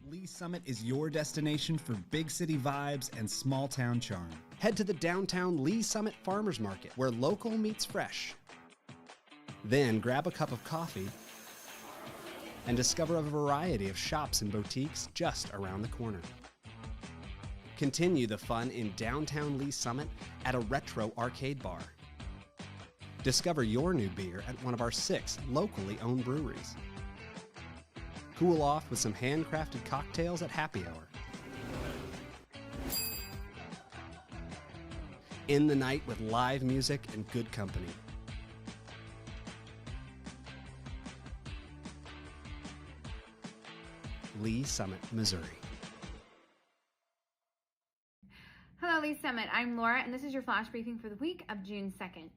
Lee Summit is your destination for big city vibes and small town charm. Head to the downtown Lee Summit Farmers Market, where local meets fresh. Then grab a cup of coffee and discover a variety of shops and boutiques just around the corner. Continue the fun in downtown Lee Summit at a retro arcade bar. Discover your new beer at one of our 6 locally owned breweries. Cool off with some handcrafted cocktails at happy hour. End the night with live music and good company. Lee Summit, Missouri. Hello, Lee Summit. I'm Laura, and this is your flash briefing for the week of June 2nd.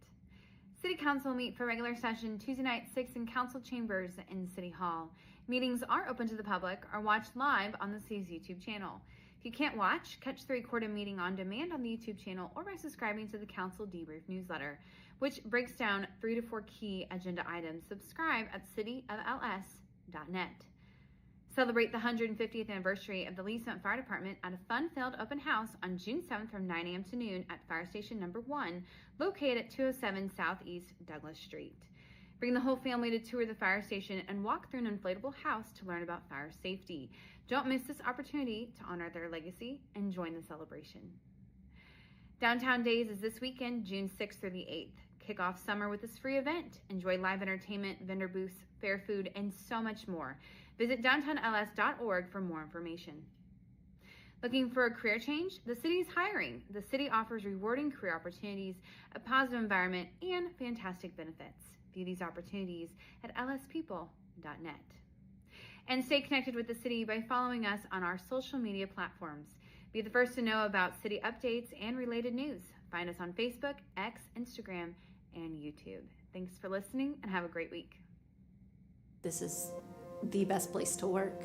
City Council will meet for regular session Tuesday night, 6 in Council Chambers in City Hall. Meetings are open to the public or watched live on the city's YouTube channel. If you can't watch, catch the recorded meeting on demand on the YouTube channel or by subscribing to the Council Debrief newsletter, which breaks down 3 to 4 key agenda items. Subscribe at cityofls.net. Celebrate the 150th anniversary of the Lee Summit Fire Department at a fun-filled open house on June 7th from 9 a.m. to noon at Fire Station Number 1, located at 207 Southeast Douglas Street. Bring the whole family to tour the fire station and walk through an inflatable house to learn about fire safety. Don't miss this opportunity to honor their legacy and join the celebration. Downtown Days is this weekend, June 6th through the 8th. Kick off summer with this free event. Enjoy live entertainment, vendor booths, fair food, and so much more. Visit downtownls.org for more information. Looking for a career change? The city is hiring. The city offers rewarding career opportunities, a positive environment, and fantastic benefits. View these opportunities at lspeople.net. And stay connected with the city by following us on our social media platforms. Be the first to know about city updates and related news. Find us on Facebook, X, Instagram, and YouTube. Thanks for listening and have a great week. This is the best place to work.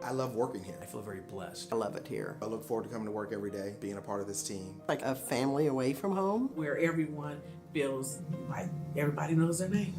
I love working here. I feel very blessed. I love it here. I look forward to coming to work every day, being a part of this team. Like a family away from home. Where everyone feels like everybody knows their name.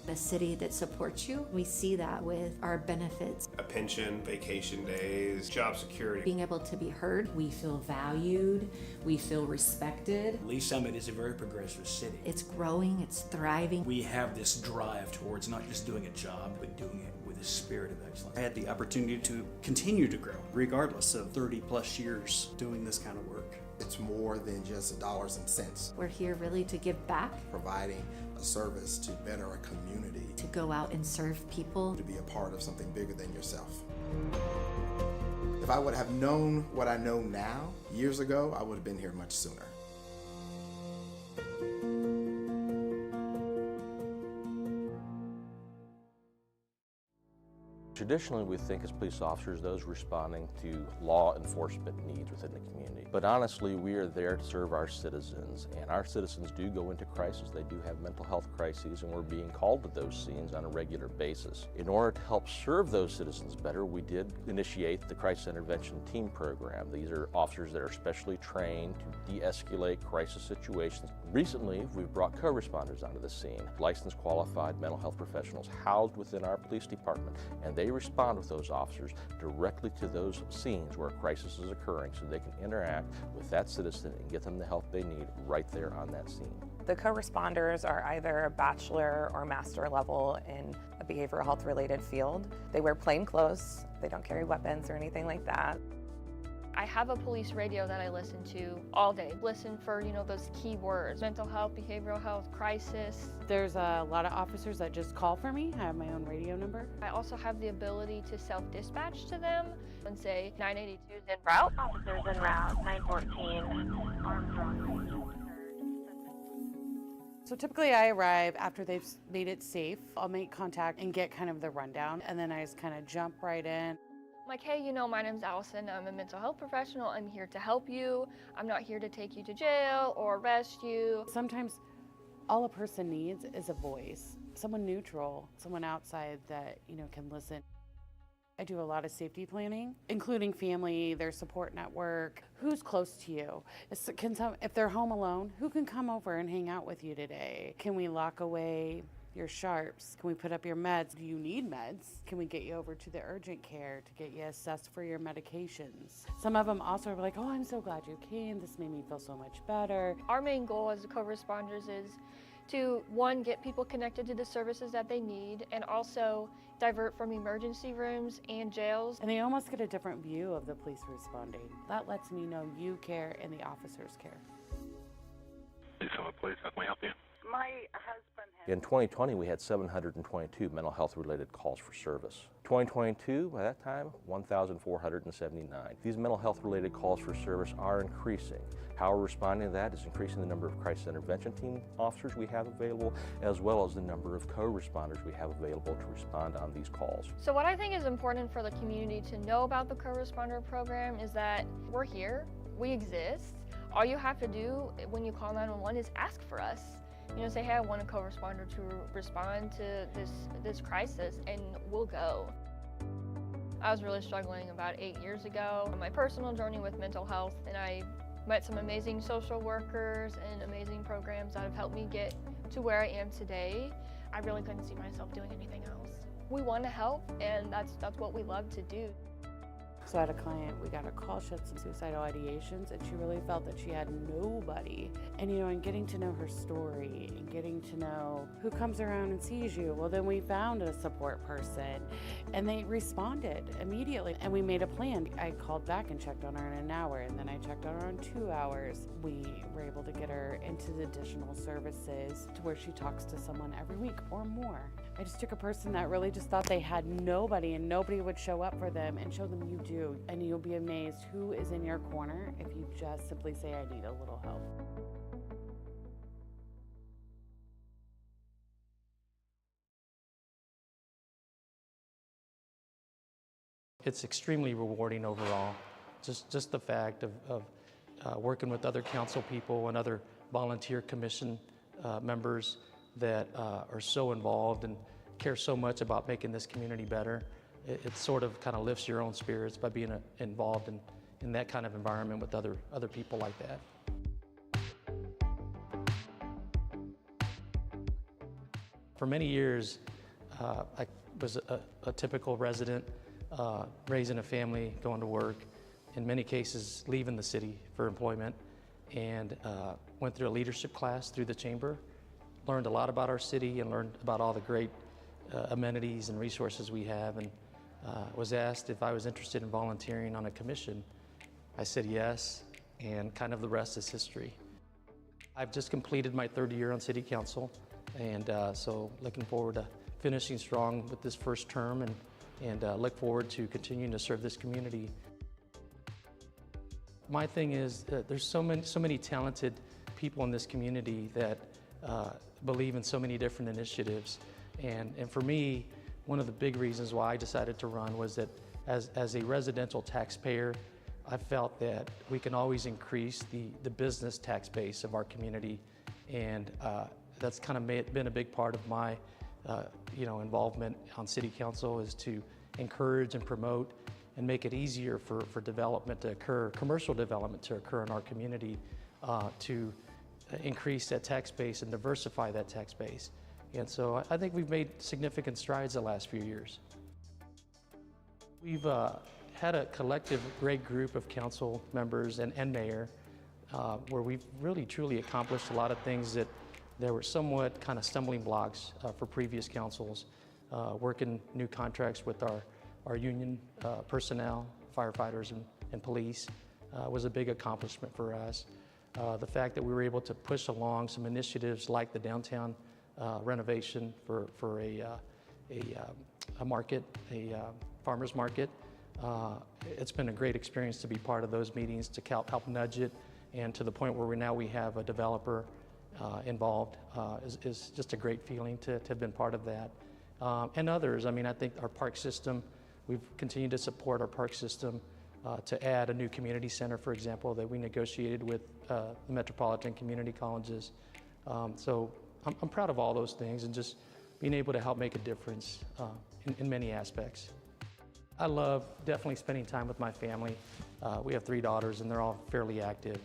A city that supports you. We see that with our benefits. A pension, vacation days, job security. Being able to be heard. We feel valued. We feel respected. Lee Summit is a very progressive city. It's growing, it's thriving. We have this drive towards not just doing a job, but doing it with a spirit of excellence. I had the opportunity to continue to grow, regardless of 30 plus years doing this kind of work. It's more than just dollars and cents. We're here really to give back. Providing a service to better a community. To go out and serve people. To be a part of something bigger than yourself. If I would have known what I know now, years ago, I would have been here much sooner. Traditionally, we think as police officers, those responding to law enforcement needs within the community. But honestly, we are there to serve our citizens, and our citizens do go into crisis. They do have mental health crises, and we're being called to those scenes on a regular basis. In order to help serve those citizens better, we did initiate the Crisis Intervention Team Program. These are officers that are specially trained to de-escalate crisis situations. Recently, we've brought co-responders onto the scene, licensed qualified mental health professionals housed within our police department, and they respond with those officers directly to those scenes where a crisis is occurring so they can interact with that citizen and get them the help they need right there on that scene. The co-responders are either a bachelor or master level in a behavioral health related field. They wear plain clothes, they don't carry weapons or anything like that. I have a police radio that I listen to all day. Listen for, those key words: mental health, behavioral health, crisis. There's a lot of officers that just call for me. I have my own radio number. I also have the ability to self-dispatch to them and say 982 is en route. Officers en route, 914, Armstrong. So typically I arrive after they've made it safe. I'll make contact and get kind of the rundown, and then I just kind of jump right in. Like, hey, my name's Allison. I'm a mental health professional. I'm here to help you. I'm not here to take you to jail or arrest you. Sometimes all a person needs is a voice, someone neutral, someone outside that, can listen. I do a lot of safety planning, including family, their support network. Who's close to you? If they're home alone, who can come over and hang out with you today? Can we lock away your sharps? Can we put up your meds? Do you need meds? Can we get you over to the urgent care to get you assessed for your medications? Some of them also are like, oh, I'm so glad you came. This made me feel so much better. Our main goal as co-responders is to, one, get people connected to the services that they need, and also divert from emergency rooms and jails. And they almost get a different view of the police responding. That lets me know you care and the officers care. Please, how can we help you? My husband has... In 2020, we had 722 mental health related calls for service. 2022, by that time, 1,479. These mental health related calls for service are increasing. How we're responding to that is increasing the number of crisis intervention team officers we have available, as well as the number of co-responders we have available to respond on these calls. So what I think is important for the community to know about the co-responder program is that we're here, we exist. All you have to do when you call 911 is ask for us. You know, say, hey, I want a co-responder to respond to this crisis, and we'll go. I was really struggling about 8 years ago on my personal journey with mental health, and I met some amazing social workers and amazing programs that have helped me get to where I am today. I really couldn't see myself doing anything else. We want to help, and that's what we love to do. So I had a client, we got a call, she had some suicidal ideations, and she really felt that she had nobody. And you know, and getting to know her story and getting to know who comes around and sees you, well then we found a support person and they responded immediately. And we made a plan. I called back and checked on her in an hour, and then I checked on her in 2 hours. We were able to get her into the additional services to where she talks to someone every week or more. I just took a person that really just thought they had nobody and nobody would show up for them, and show them you do. And you'll be amazed who is in your corner if you just simply say, I need a little help. It's extremely rewarding overall. Just the fact of working with other council people and other volunteer commission members that are so involved and care so much about making this community better. It sort of kind of lifts your own spirits by being involved in that kind of environment with other people like that. For many years, I was a typical resident, raising a family, going to work, in many cases leaving the city for employment, and went through a leadership class through the chamber. Learned a lot about our city and learned about all the great amenities and resources we have, and was asked if I was interested in volunteering on a commission. I said yes, and kind of the rest is history. I've just completed my 3rd year on city council, and so looking forward to finishing strong with this first term, and look forward to continuing to serve this community. My thing is that there's so many talented people in this community that believe in so many different initiatives. And for me, one of the big reasons why I decided to run was that as a residential taxpayer, I felt that we can always increase the business tax base of our community. And that's kind of been a big part of my involvement on city council, is to encourage and promote and make it easier for development to occur, commercial development to occur in our community, to increase that tax base and diversify that tax base. And so I think we've made significant strides the last few years. We've had a collective great group of council members and mayor where we've really truly accomplished a lot of things that there were somewhat kind of stumbling blocks for previous councils. Working new contracts with our union personnel, firefighters and police was a big accomplishment for us. The fact that we were able to push along some initiatives like the downtown renovation for a market, a farmer's market. It's been a great experience to be part of those meetings, to help nudge it, and to the point where we have a developer involved is just a great feeling to have been part of that. And others, I mean, I think our park system, we've continued to support our park system to add a new community center, for example, that we negotiated with the metropolitan community colleges. So I'm proud of all those things and just being able to help make a difference in many aspects. I love definitely spending time with my family. We have 3 daughters and they're all fairly active,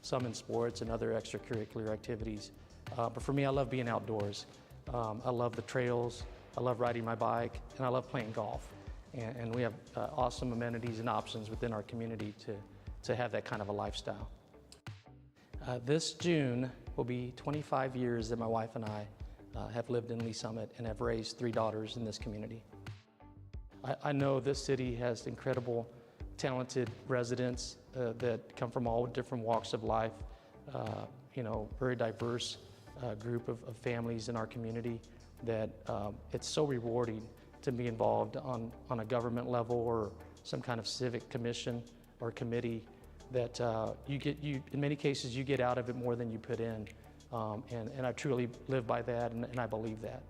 some in sports and other extracurricular activities. But for me, I love being outdoors. I love the trails, I love riding my bike, and I love playing golf. And we have awesome amenities and options within our community to have that kind of a lifestyle. This June will be 25 years that my wife and I have lived in Lee Summit and have raised 3 daughters in this community. I know this city has incredible, talented residents that come from all different walks of life, very diverse group of families in our community that it's so rewarding to be involved on a government level or some kind of civic commission or committee that in many cases you get out of it more than you put in. And I truly live by that and I believe that.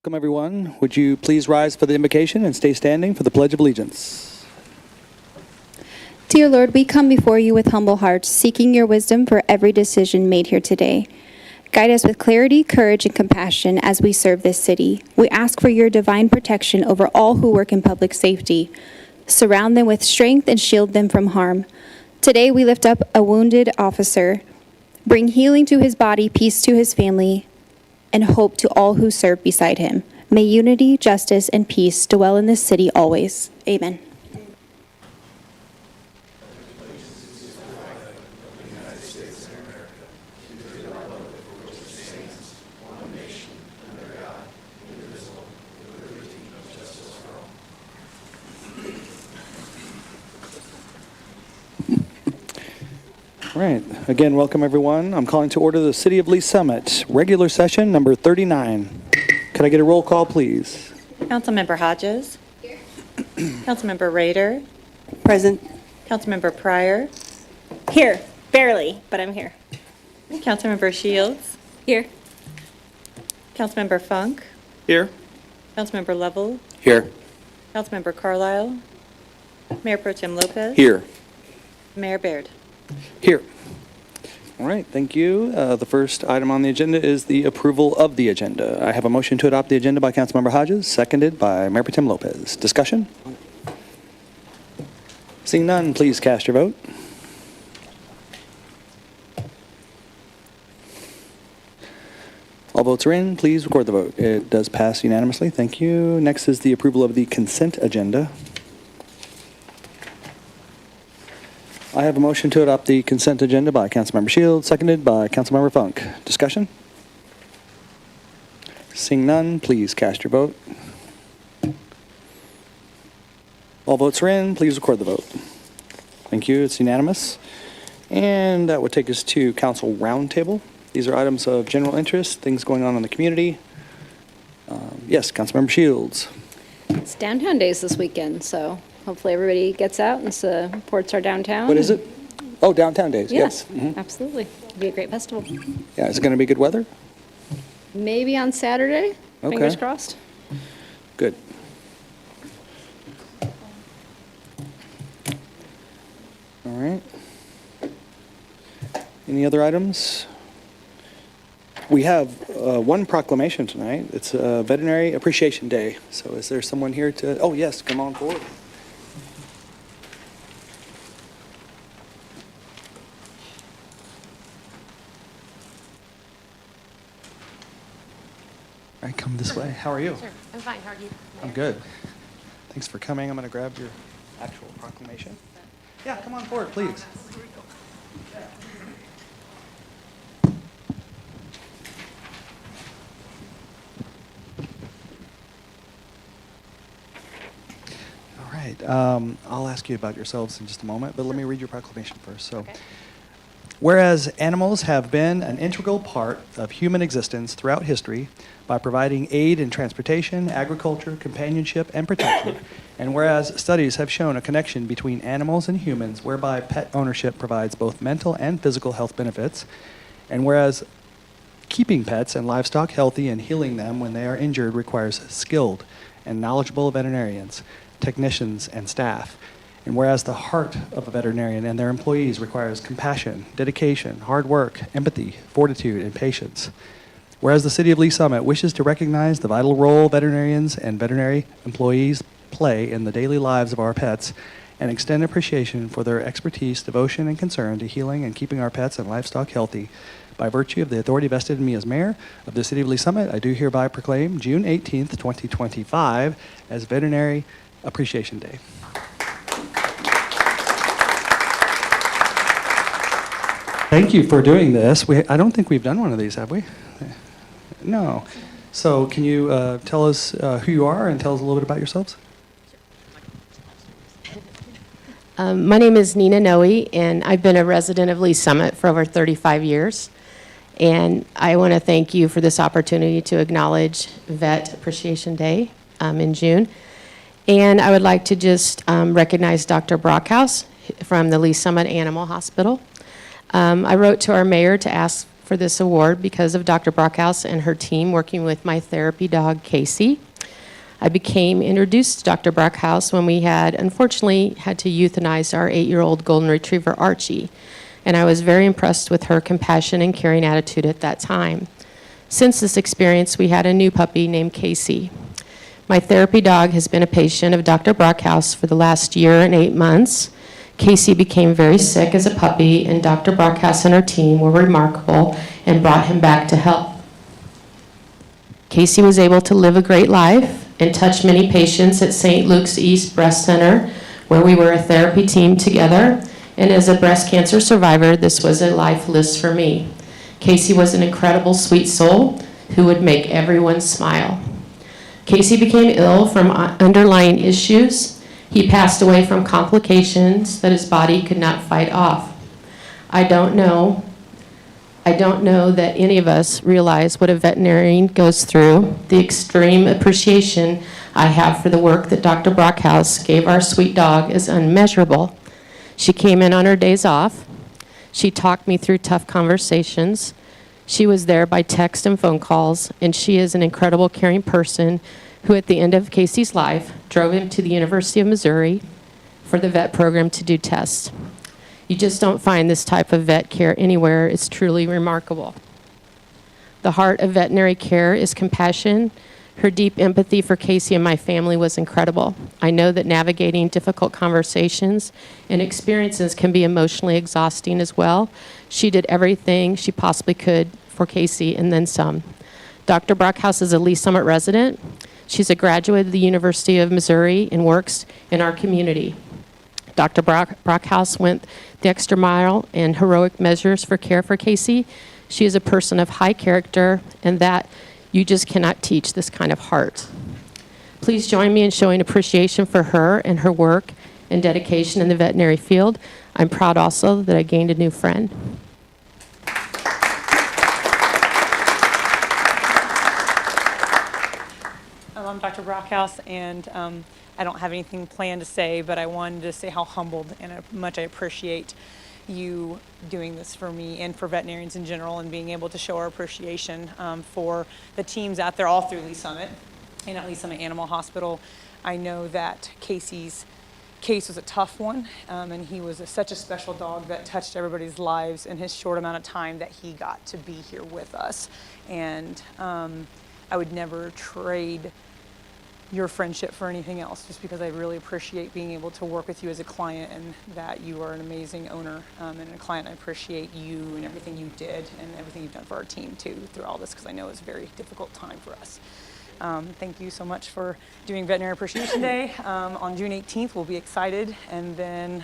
Welcome, everyone. Would you please rise for the invocation and stay standing for the Pledge of Allegiance? Dear Lord, we come before you with humble hearts, seeking your wisdom for every decision made here today. Guide us with clarity, courage, and compassion as we serve this city. We ask for your divine protection over all who work in public safety. Surround them with strength and shield them from harm. Today, we lift up a wounded officer. Bring healing to his body, peace to his family, and hope to all who serve beside him. May unity, justice, and peace dwell in this city always. Amen. All right. Again, welcome, everyone. I'm calling to order the City of Lee Summit, regular session number 39. Could I get a roll call, please? Councilmember Hodges. Here. Councilmember Rader. Present. Councilmember Pryor. Here. Barely, but I'm here. Councilmember Shields. Here. Councilmember Funk. Here. Councilmember Lovell. Here. Councilmember Carlisle. Mayor Pro Tem Lopez. Here. Mayor Baird. Here. All right, thank you. The first item on the agenda is the approval of the agenda. I have a motion to adopt the agenda by Councilmember Hodges, seconded by Mayor Pro Tem Lopez. Discussion? Seeing none, please cast your vote. All votes are in. Please record the vote. It does pass unanimously. Thank you. Next is the approval of the consent agenda. I have a motion to adopt the consent agenda by Councilmember Shields, seconded by Councilmember Funk. Discussion? Seeing none, please cast your vote. All votes are in. Please record the vote. Thank you. It's unanimous. And that would take us to Council Roundtable. These are items of general interest, things going on in the community. Yes, Councilmember Shields. It's downtown days this weekend, so hopefully everybody gets out and supports our downtown. What is it? Oh, Downtown Days, Yeah, yes. absolutely. It'll be a great festival. Yeah, is it going to be good weather? Maybe on Saturday, Okay. fingers crossed. Good. All right. Any other items? We have one proclamation tonight. It's Veterinary Appreciation Day. So is there someone here to, oh yes, come on forward. All right, come this way. How are you? Sure. I'm fine. How are you? I'm good. Thanks for coming. I'm going to grab your actual proclamation. Yeah, come on forward, please. All right. I'll ask you about yourselves in just a moment, but let me read your proclamation first. So. Okay. Whereas animals have been an integral part of human existence throughout history by providing aid in transportation, agriculture, companionship, and protection, and whereas studies have shown a connection between animals and humans whereby pet ownership provides both mental and physical health benefits, and whereas keeping pets and livestock healthy and healing them when they are injured requires skilled and knowledgeable veterinarians, technicians, and staff, and whereas the heart of a veterinarian and their employees requires compassion, dedication, hard work, empathy, fortitude, and patience. Whereas the City of Lee Summit wishes to recognize the vital role veterinarians and veterinary employees play in the daily lives of our pets and extend appreciation for their expertise, devotion, and concern to healing and keeping our pets and livestock healthy. By virtue of the authority vested in me as mayor of the City of Lee Summit, I do hereby proclaim June 18th, 2025 as Veterinary Appreciation Day. Thank you for doing this. I don't think we've done one of these, have we? No. So can you tell us who you are and tell us a little bit about yourselves? My name is Nina Noe, and I've been a resident of Lee Summit for over 35 years. And I want to thank you for this opportunity to acknowledge Vet Appreciation Day in June. And I would like to just recognize Dr. Brockhouse from the Lee Summit Animal Hospital. I wrote to our mayor to ask for this award because of Dr. Brockhouse and her team working with my therapy dog, Casey. I became introduced to Dr. Brockhouse when we unfortunately had to euthanize our 8-year-old golden retriever, Archie, and I was very impressed with her compassion and caring attitude at that time. Since this experience, we had a new puppy named Casey. My therapy dog has been a patient of Dr. Brockhouse for the last year and 8 months. Casey became very sick as a puppy, and Dr. Brockhouse and her team were remarkable and brought him back to health. Casey was able to live a great life and touch many patients at St. Luke's East Breast Center, where we were a therapy team together. And as a breast cancer survivor, this was a life list for me. Casey was an incredible, sweet soul who would make everyone smile. Casey became ill from underlying issues. He passed away from complications that his body could not fight off. I don't know that any of us realize what a veterinarian goes through. The extreme appreciation I have for the work that Dr. Brockhouse gave our sweet dog is unmeasurable. She came in on her days off. She talked me through tough conversations. She was there by text and phone calls, and she is an incredible, caring person who, at the end of Casey's life, drove him to the University of Missouri for the vet program to do tests. You just don't find this type of vet care anywhere. It's truly remarkable. The heart of veterinary care is compassion. Her deep empathy for Casey and my family was incredible. I know that navigating difficult conversations and experiences can be emotionally exhausting as well. She did everything she possibly could for Casey and then some. Dr. Brockhouse is a Lee Summit resident. She's a graduate of the University of Missouri and works in our community. Dr. Brockhouse went the extra mile and heroic measures for care for Casey. She is a person of high character, and that you just cannot teach this kind of heart. Please join me in showing appreciation for her and her work and dedication in the veterinary field. I'm proud also that I gained a new friend. I'm Dr. Brockhouse, and I don't have anything planned to say, but I wanted to say how humbled and how much I appreciate you doing this for me and for veterinarians in general, and being able to show our appreciation for the teams out there all through Lee Summit and at Lee Summit Animal Hospital. I know that Casey's case was a tough one, and he was such a special dog that touched everybody's lives in his short amount of time that he got to be here with us. And I would never trade your friendship for anything else, just because I really appreciate being able to work with you as a client, and that you are an amazing owner and a client. I appreciate you and everything you did and everything you've done for our team too through all this, because I know it's a very difficult time for us. Thank you so much for doing Veterinary Appreciation Day. On June 18th, we'll be excited, and then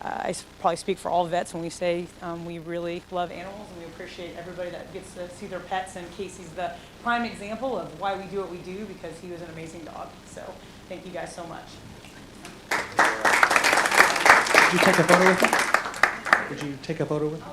I probably speak for all vets when we say we really love animals, and we appreciate everybody that gets to see their pets, and Casey's the prime example of why we do what we do, because he was an amazing dog. So thank you guys so much. Would you take a photo with him? Would you take a photo with him?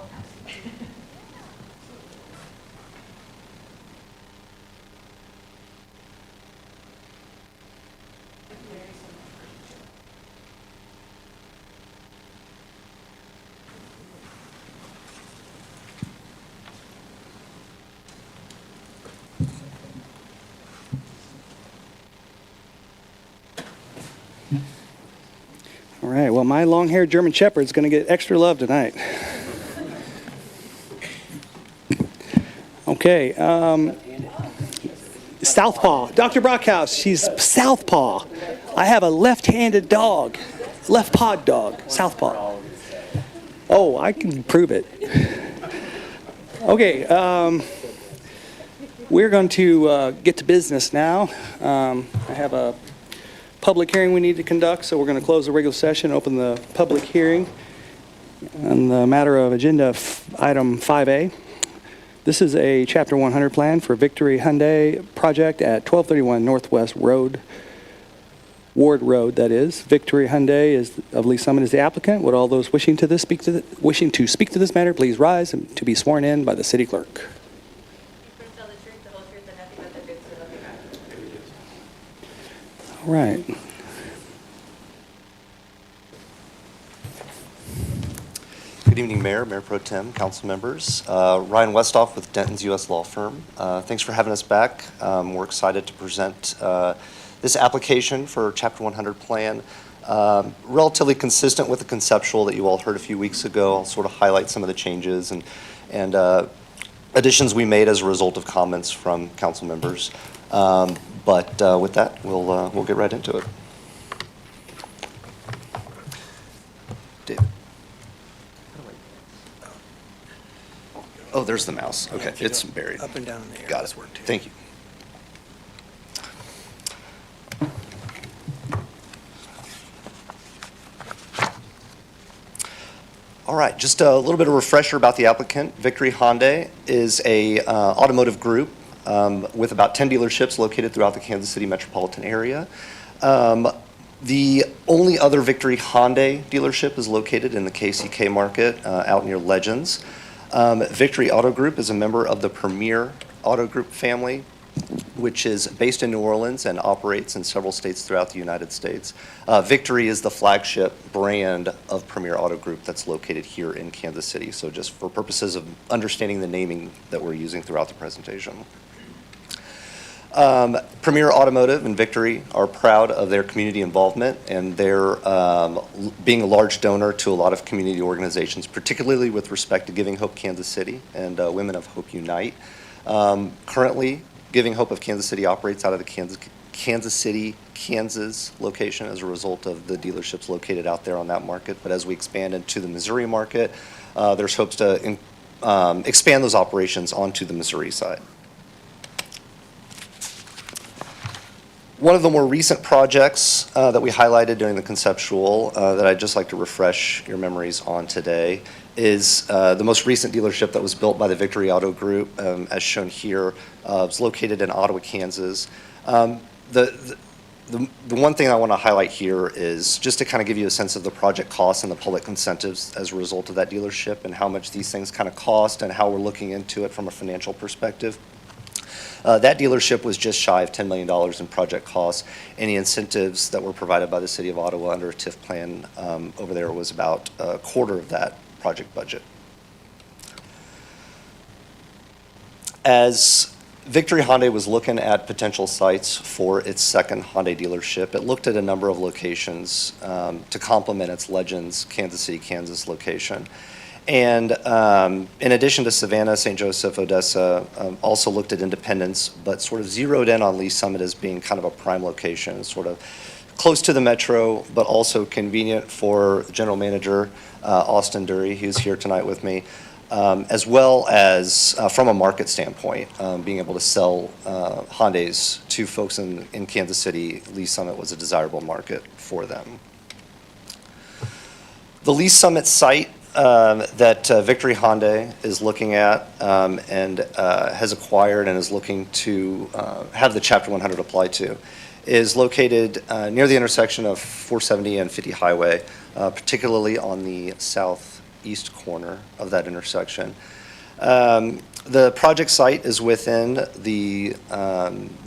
All right, well, my long-haired German Shepherd's going to get extra love tonight. Okay, Southpaw. Dr. Brockhouse, she's Southpaw. I have a left-handed dog, left-pawed dog, Southpaw. Oh, I can prove it. Okay, we're going to get to business now. I have a public hearing we need to conduct, so we're going to close the regular session, open the public hearing on the matter of agenda item 5A. This is a Chapter 100 plan for Victory Hyundai project at 1231 Northwest Road, Ward Road, that is. Victory Hyundai is of Lee Summit is the applicant. Would all those wishing to speak to this matter please rise and to be sworn in by the city clerk. All right. Good evening, Mayor, Mayor Pro Tem, council members. Ryan Westhoff with Denton's U.S. Law Firm. Thanks for having us back. We're excited to present this application for Chapter 100 plan. Relatively consistent with the conceptual that you all heard a few weeks ago. I'll sort of highlight some of the changes and additions we made as a result of comments from council members. But with that, we'll get right into it. David. Oh, there's the mouse. Okay, it's buried. Up and down in the air. Got it. Thank you. All right, just a little bit of refresher about the applicant. Victory Hyundai is a automotive group with about 10 dealerships located throughout the Kansas City metropolitan area. The only other Victory Hyundai dealership is located in the KCK market out near Legends. Victory Auto Group is a member of the Premier Auto Group family, which is based in New Orleans and operates in several states throughout the United States. Victory is the flagship brand of Premier Auto Group that's located here in Kansas City. So just for purposes of understanding the naming that we're using throughout the presentation. Premier Automotive and Victory are proud of their community involvement and their being a large donor to a lot of community organizations, particularly with respect to Giving Hope Kansas City and Women of Hope Unite. Currently, Giving Hope of Kansas City operates out of the Kansas City, Kansas location as a result of the dealerships located out there on that market. But as we expand into the Missouri market, there's hopes to expand those operations onto the Missouri side. One of the more recent projects that we highlighted during the conceptual that I'd just like to refresh your memories on today is the most recent dealership that was built by the Victory Auto Group, as shown here. It's located in Ottawa, Kansas. The one thing I want to highlight here is just to kind of give you a sense of the project costs and the public incentives as a result of that dealership and how much these things kind of cost and how we're looking into it from a financial perspective. That dealership was just shy of $10 million in project costs. Any incentives that were provided by the City of Ottawa under a TIF plan over there was about a quarter of that project budget. As Victory Hyundai was looking at potential sites for its second Hyundai dealership, it looked at a number of locations to complement its Legends, Kansas City, Kansas location. And in addition to Savannah, St. Joseph, Odessa, also looked at Independence, but sort of zeroed in on Lee Summit as being kind of a prime location, sort of close to the metro, but also convenient for General Manager Austin Dury, who's here tonight with me, as well as from a market standpoint, being able to sell Hyundais to folks in Kansas City. Lee Summit was a desirable market for them. The Lee Summit site that Victory Hyundai is looking at and has acquired and is looking to have the Chapter 100 apply to is located near the intersection of 470 and 50 Highway, particularly on the southeast corner of that intersection. The project site is within the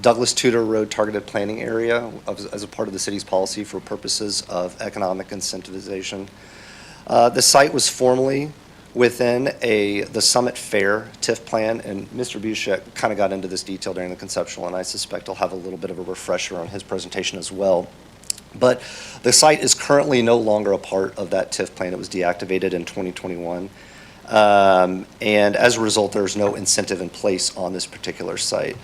Douglas Tudor Road targeted planning area as a part of the city's policy for purposes of economic incentivization. The site was formerly within the Summit Fair TIF plan, and Mr. Bushek kind of got into this detail during the conceptual, and I suspect I'll have a little bit of a refresher on his presentation as well. But the site is currently no longer a part of that TIF plan. It was deactivated in 2021. And as a result, there's no incentive in place on this particular site.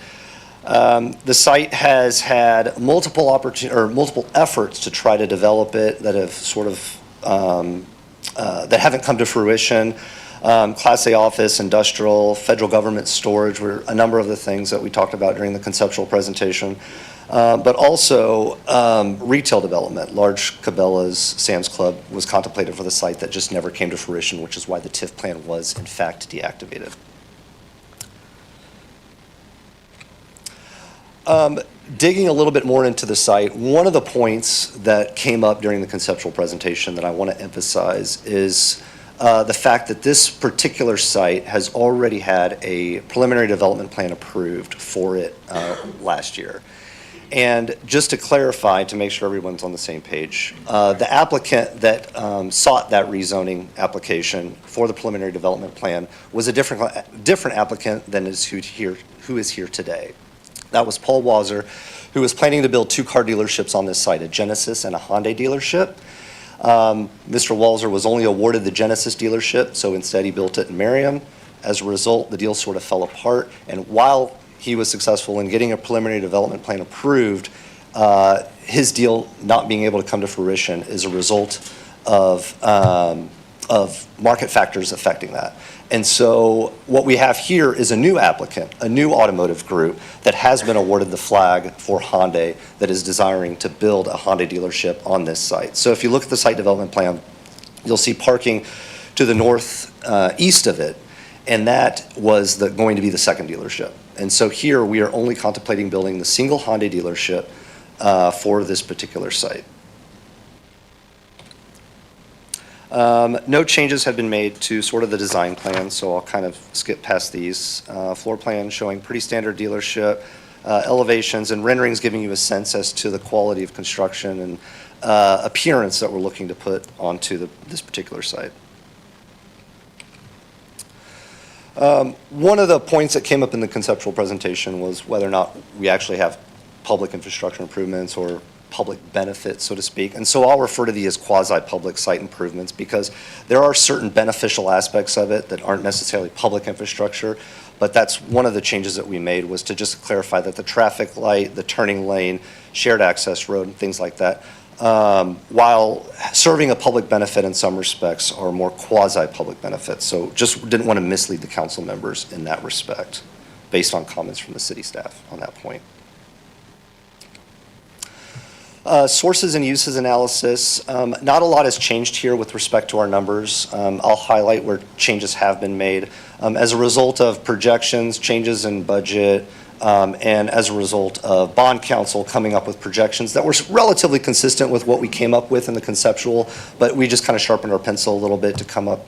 The site has had multiple efforts to try to develop it that have sort of that haven't come to fruition. Class A office, industrial, federal government storage were a number of the things that we talked about during the conceptual presentation. But also retail development. Large Cabela's, Sam's Club was contemplated for the site that just never came to fruition, which is why the TIF plan was in fact deactivated. Digging a little bit more into the site, one of the points that came up during the conceptual presentation that I want to emphasize is the fact that this particular site has already had a preliminary development plan approved for it last year. And just to clarify, to make sure everyone's on the same page, the applicant that sought that rezoning application for the preliminary development plan was a different applicant than who is here today. That was Paul Wauser, who was planning to build 2 car dealerships on this site, a Genesis and a Hyundai dealership. Mr. Walzer was only awarded the Genesis dealership, so instead he built it in Merriam. As a result, the deal sort of fell apart, and while he was successful in getting a preliminary development plan approved, his deal not being able to come to fruition is a result of market factors affecting that. And so what we have here is a new applicant, a new automotive group that has been awarded the flag for Hyundai that is desiring to build a Hyundai dealership on this site. So if you look at the site development plan, you'll see parking to the northeast of it, and that was going to be the second dealership. And so here we are only contemplating building the single Hyundai dealership for this particular site. No changes have been made to sort of the design plan, so I'll kind of skip past these. Floor plan showing pretty standard dealership, elevations and renderings giving you a sense as to the quality of construction and appearance that we're looking to put onto this particular site. One of the points that came up in the conceptual presentation was whether or not we actually have public infrastructure improvements or public benefits, so to speak. And so I'll refer to these as quasi-public site improvements because there are certain beneficial aspects of it that aren't necessarily public infrastructure, but that's one of the changes that we made was to just clarify that the traffic light, the turning lane, shared access road, and things like that, while serving a public benefit in some respects are more quasi-public benefits. So just didn't want to mislead the council members in that respect based on comments from the city staff on that point. Sources and uses analysis. Not a lot has changed here with respect to our numbers. I'll highlight where changes have been made. As a result of projections, changes in budget, and as a result of bond counsel coming up with projections that were relatively consistent with what we came up with in the conceptual, but we just kind of sharpened our pencil a little bit to come up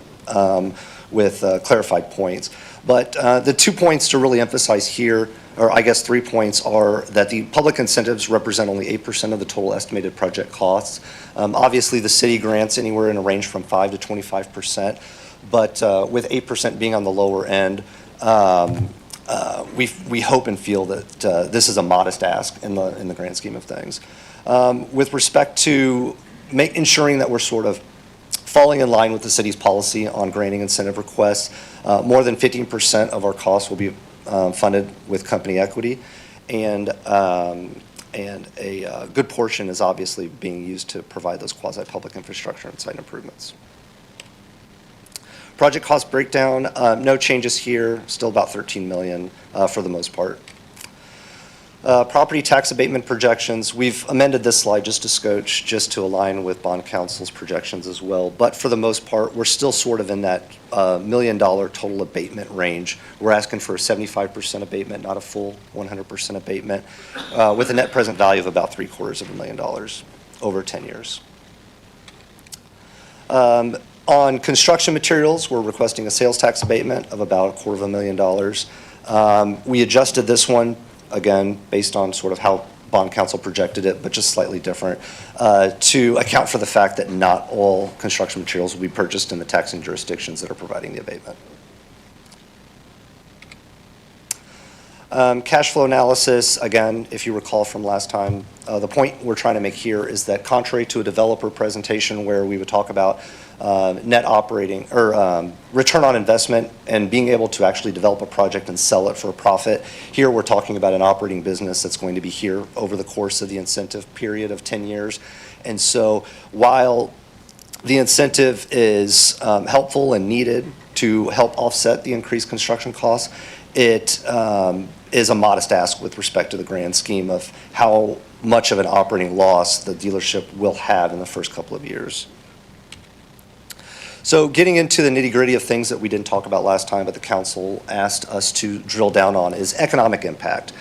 with clarified points. But the 2 points to really emphasize here, or I guess 3 points, are that the public incentives represent only 8% of the total estimated project costs. Obviously, the city grants anywhere in a range from 5 to 25%, but with 8% being on the lower end, we hope and feel that this is a modest ask in the grand scheme of things. With respect to ensuring that we're sort of falling in line with the city's policy on granting incentive requests, more than 15% of our costs will be funded with company equity, and a good portion is obviously being used to provide those quasi-public infrastructure and site improvements. Project cost breakdown, no changes here, still about $13 million for the most part. Property tax abatement projections, we've amended this slide just to scotch, just to align with bond council's projections as well. But for the most part, we're still sort of in that $1 million total abatement range. We're asking for a 75% abatement, not a full 100% abatement, with a net present value of about $750,000 over 10 years. On construction materials, we're requesting a sales tax abatement of about $250,000. We adjusted this one, again, based on sort of how bond council projected it, but just slightly different, to account for the fact that not all construction materials will be purchased in the taxing jurisdictions that are providing the abatement. Cash flow analysis, again, if you recall from last time, the point we're trying to make here is that contrary to a developer presentation where we would talk about net operating or return on investment and being able to actually develop a project and sell it for a profit, here we're talking about an operating business that's going to be here over the course of the incentive period of 10 years. And so while the incentive is helpful and needed to help offset the increased construction costs, it is a modest ask with respect to the grand scheme of how much of an operating loss the dealership will have in the first couple of years. So getting into the nitty-gritty of things that we didn't talk about last time, but the council asked us to drill down on, is economic impact.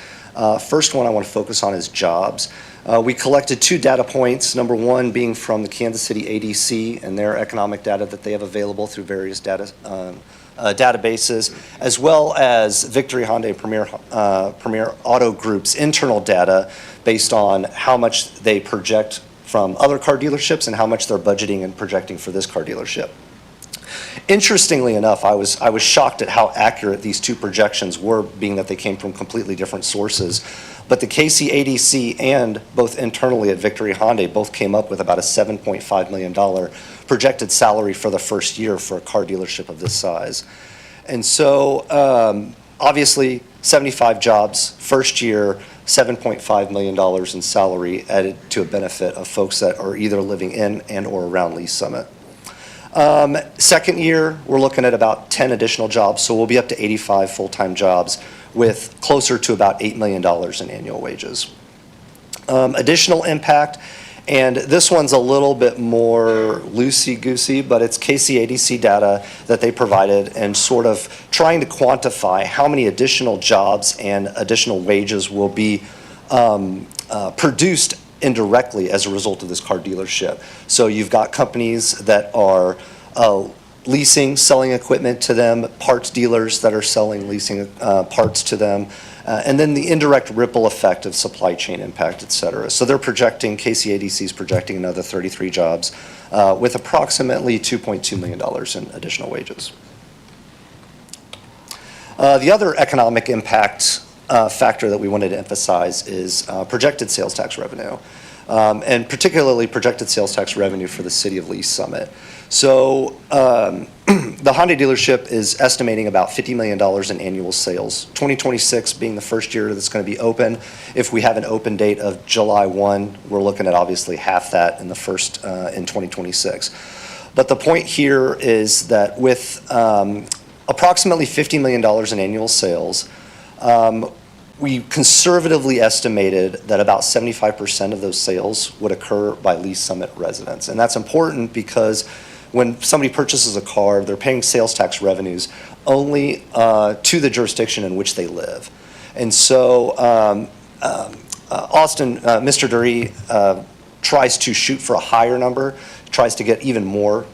First one I want to focus on is jobs. We collected 2 data points, number one being from the Kansas City ADC and their economic data that they have available through various data databases, as well as Victory Hyundai and Premier Auto Group's internal data based on how much they project from other car dealerships and how much they're budgeting and projecting for this car dealership. Interestingly enough, I was shocked at how accurate these two projections were, being that they came from completely different sources. But the CEDC and both internally at Victory Hyundai both came up with about a $7.5 million projected salary for the first year for a car dealership of this size. And so obviously 75 jobs, first year, $7.5 million in salary added to a benefit of folks that are either living in and or around Lee's Summit. Second year, we're looking at about 10 additional jobs, so we'll be up to 85 full-time jobs with closer to about $8 million in annual wages. Additional impact, and this one's a little bit more loosey-goosey, but it's CEDC data that they provided and sort of trying to quantify how many additional jobs and additional wages will be produced indirectly as a result of this car dealership. So you've got companies that are leasing, selling equipment to them, parts dealers that are selling, leasing parts to them, and then the indirect ripple effect of supply chain impact, et cetera. So they're projecting, CEDC is projecting another 33 jobs with approximately $2.2 million in additional wages. The other economic impact factor that we wanted to emphasize is projected sales tax revenue, and particularly projected sales tax revenue for the city of Lee's Summit. So the Hyundai dealership is estimating about $50 million in annual sales, 2026 being the first year that's going to be open. If we have an open date of July 1, we're looking at obviously half that in the first in 2026. But the point here is that with approximately $50 million in annual sales, we conservatively estimated that about 75% of those sales would occur by Lee's Summit residents. And that's important because when somebody purchases a car, they're paying sales tax revenues only to the jurisdiction in which they live. And so Austin, Mr. Dury tries to shoot for a higher number, tries to get even more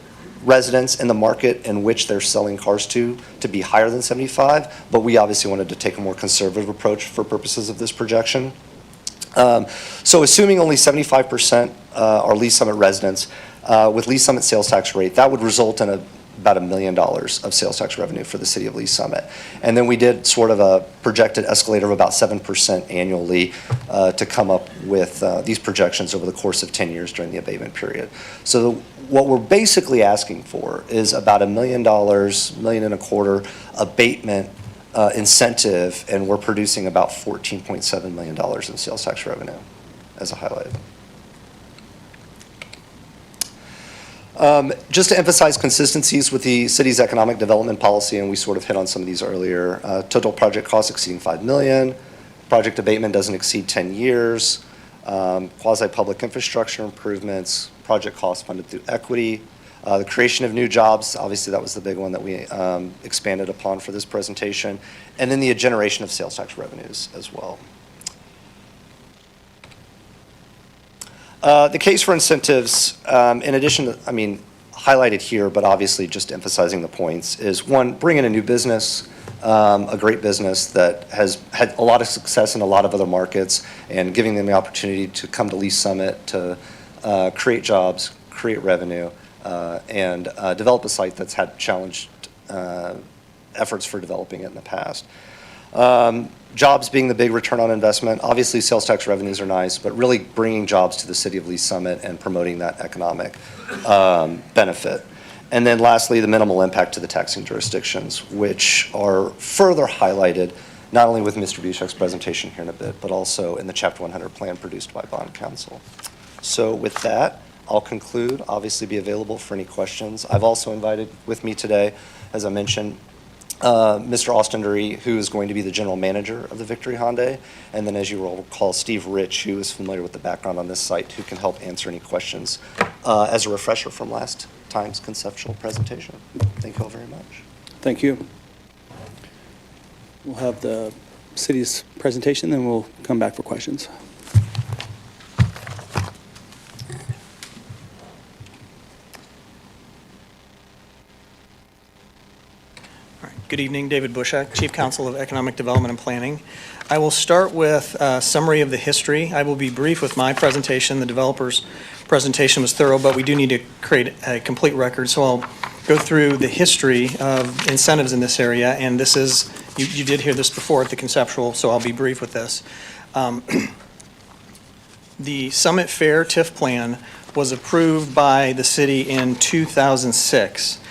residents in the market in which they're selling cars to be higher than 75, but we obviously wanted to take a more conservative approach for purposes of this projection. So assuming only 75% are Lee's Summit residents, with Lee's Summit sales tax rate, that would result in about $1 million of sales tax revenue for the city of Lee's Summit. And then we did sort of a projected escalator of about 7% annually to come up with these projections over the course of 10 years during the abatement period. So what we're basically asking for is about $1 million, $1.25 million abatement incentive, and we're producing about $14.7 million in sales tax revenue as a highlight. Just to emphasize consistencies with the city's economic development policy, and we sort of hit on some of these earlier, total project costs exceeding $5 million, project abatement doesn't exceed 10 years, quasi-public infrastructure improvements, project costs funded through equity, the creation of new jobs, obviously that was the big one that we expanded upon for this presentation, and then the generation of sales tax revenues as well. The case for incentives, in addition to, highlighted here, but obviously just emphasizing the points, is one, bring in a new business, a great business that has had a lot of success in a lot of other markets, and giving them the opportunity to come to Lee's Summit to create jobs, create revenue, and develop a site that's had challenged efforts for developing it in the past. Jobs being the big return on investment. Obviously, sales tax revenues are nice, but really bringing jobs to the city of Lee's Summit and promoting that economic benefit. And then lastly, the minimal impact to the taxing jurisdictions, which are further highlighted not only with Mr. Bushek's presentation here in a bit, but also in the Chapter 100 plan produced by Bond Council. So with that, I'll conclude, obviously be available for any questions. I've also invited with me today, as I mentioned, Mr. Austin Dury, who is going to be the general manager of the Victory Hyundai, and then as you will recall, Steve Rich, who is familiar with the background on this site, who can help answer any questions as a refresher from last time's conceptual presentation. Thank you all very much. Thank you. We'll have the city's presentation, then we'll come back for questions. Good evening, David Bushak, Chief Counsel of Economic Development and Planning. I will start with a summary of the history. I will be brief with my presentation. The developer's presentation was thorough, but we do need to create a complete record, so I'll go through the history of incentives in this area, and this is, you did hear this before at the conceptual, so I'll be brief with this. The Summit Fair TIF plan was approved by the city in 2006.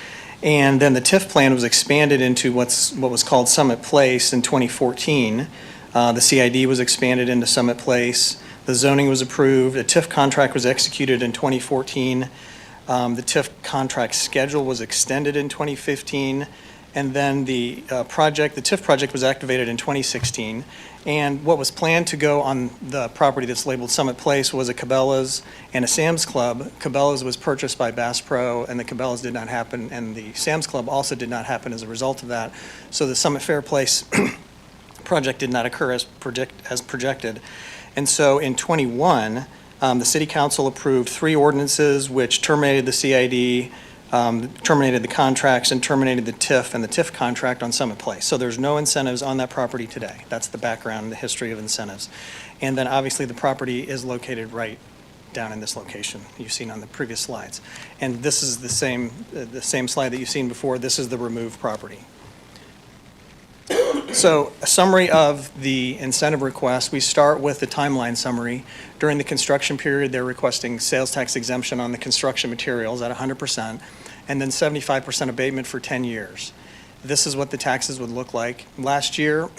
And then the TIF plan was expanded into what was called Summit Place in 2014. The CID was expanded into Summit Place. The zoning was approved. A TIF contract was executed in 2014. The TIF contract schedule was extended in 2015. And then the TIF project was activated in 2016. And what was planned to go on the property that's labeled Summit Place was a Cabela's and a Sam's Club. Cabela's was purchased by Bass Pro, and the Cabela's did not happen, and the Sam's Club also did not happen as a result of that. So the Summit Fair Place project did not occur as projected. And so in 21, the City Council approved 3 ordinances which terminated the CID, terminated the contracts, and terminated the TIF and the TIF contract on Summit Place. So there's no incentives on that property today. That's the background and the history of incentives. And then obviously the property is located right down in this location you've seen on the previous slides. And this is the same slide that you've seen before. This is the removed property. So a summary of the incentive request. We start with the timeline summary. During the construction period, they're requesting sales tax exemption on the construction materials at 100%, and then 75% abatement for 10 years. This is what the taxes would look like. Last year,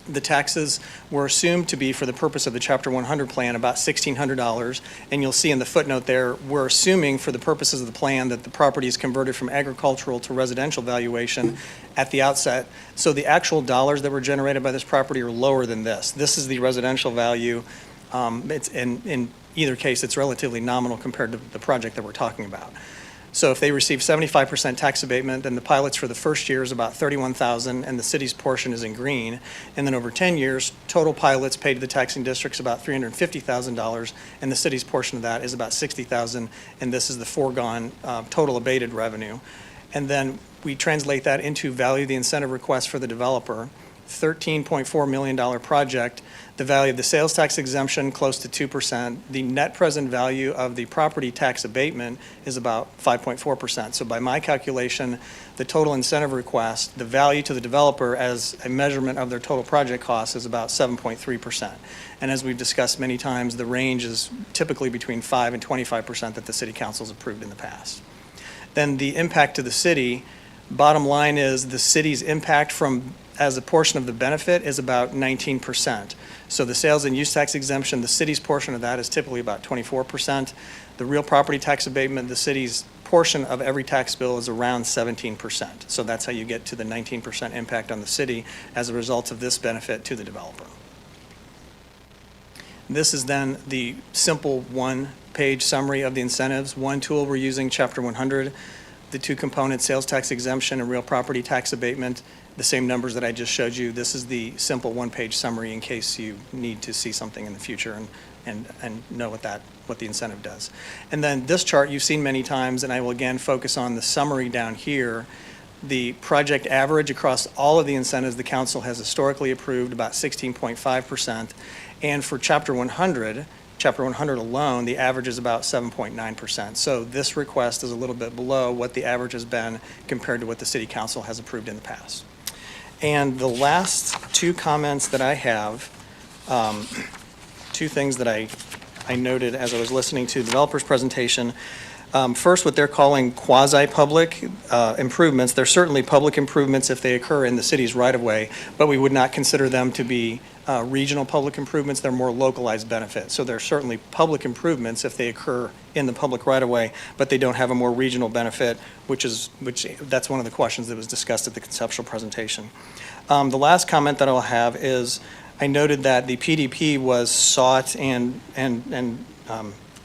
the taxes were assumed to be, for the purpose of the Chapter 100 plan, about $1,600. And you'll see in the footnote there, we're assuming for the purposes of the plan that the property is converted from agricultural to residential valuation at the outset. So the actual dollars that were generated by this property are lower than this. This is the residential value. It's in either case, it's relatively nominal compared to the project that we're talking about. So if they receive 75% tax abatement, then the pilots for the first year is about $31,000, and the city's portion is in green. And then over 10 years, total pilots paid to the taxing districts about $350,000, and the city's portion of that is about $60,000, and this is the foregone total abated revenue. And then we translate that into value of the incentive request for the developer. $13.4 million project. The value of the sales tax exemption close to 2%. The net present value of the property tax abatement is about 5.4%. So by my calculation, the total incentive request, the value to the developer as a measurement of their total project cost is about 7.3%. And as we've discussed many times, the range is typically between 5 and 25% that the City Council's approved in the past. Then the impact to the city, bottom line is the city's impact from as a portion of the benefit is about 19%. So the sales and use tax exemption, the city's portion of that is typically about 24%. The real property tax abatement, the city's portion of every tax bill is around 17%. So that's how you get to the 19% impact on the city as a result of this benefit to the developer. This is then the simple one-page summary of the incentives. One tool we're using, Chapter 100, the 2 components, sales tax exemption and real property tax abatement, the same numbers that I just showed you. This is the simple one-page summary in case you need to see something in the future and know what the incentive does. And then this chart you've seen many times, and I will again focus on the summary down here. The project average across all of the incentives the council has historically approved, about 16.5%. And for Chapter 100 alone, the average is about 7.9%. So this request is a little bit below what the average has been compared to what the City Council has approved in the past. And the last 2 comments that I have, 2 things that I noted as I was listening to the developer's presentation. First, what they're calling quasi-public improvements. They're certainly public improvements if they occur in the city's right-of-way, but we would not consider them to be regional public improvements. They're more localized benefits. So they're certainly public improvements if they occur in the public right-of-way, but they don't have a more regional benefit, which that's one of the questions that was discussed at the conceptual presentation. The last comment that I'll have is I noted that the PDP was sought and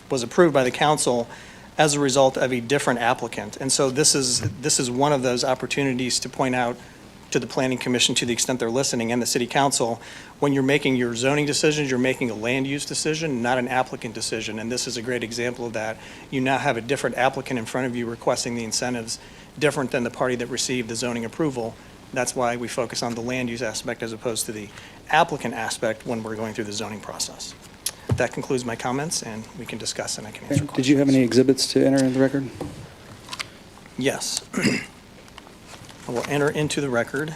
was approved by the council as a result of a different applicant. And so this is one of those opportunities to point out to the Planning Commission, to the extent they're listening, and the City Council, when you're making your zoning decisions, you're making a land use decision, not an applicant decision. And this is a great example of that. You now have a different applicant in front of you requesting the incentives, different than the party that received the zoning approval, That's why we focus on the land use aspect as opposed to the applicant aspect when we're going through the zoning process. That concludes my comments, and we can discuss and I can answer questions. Did you have any exhibits to enter into the record? Yes. I will enter into the record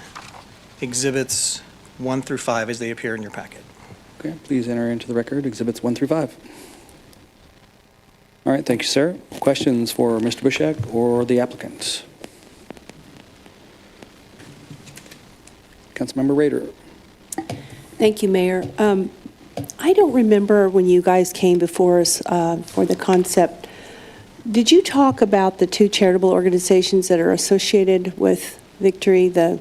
Exhibits 1 through 5 as they appear in your packet. Okay, please enter into the record Exhibits 1 through 5. All right, thank you, sir. Questions for Mr. Bushek or the applicant? Councilmember Rader. Thank you, Mayor. I don't remember when you guys came before us for the concept. Did you talk about the two charitable organizations that are associated with Victory, the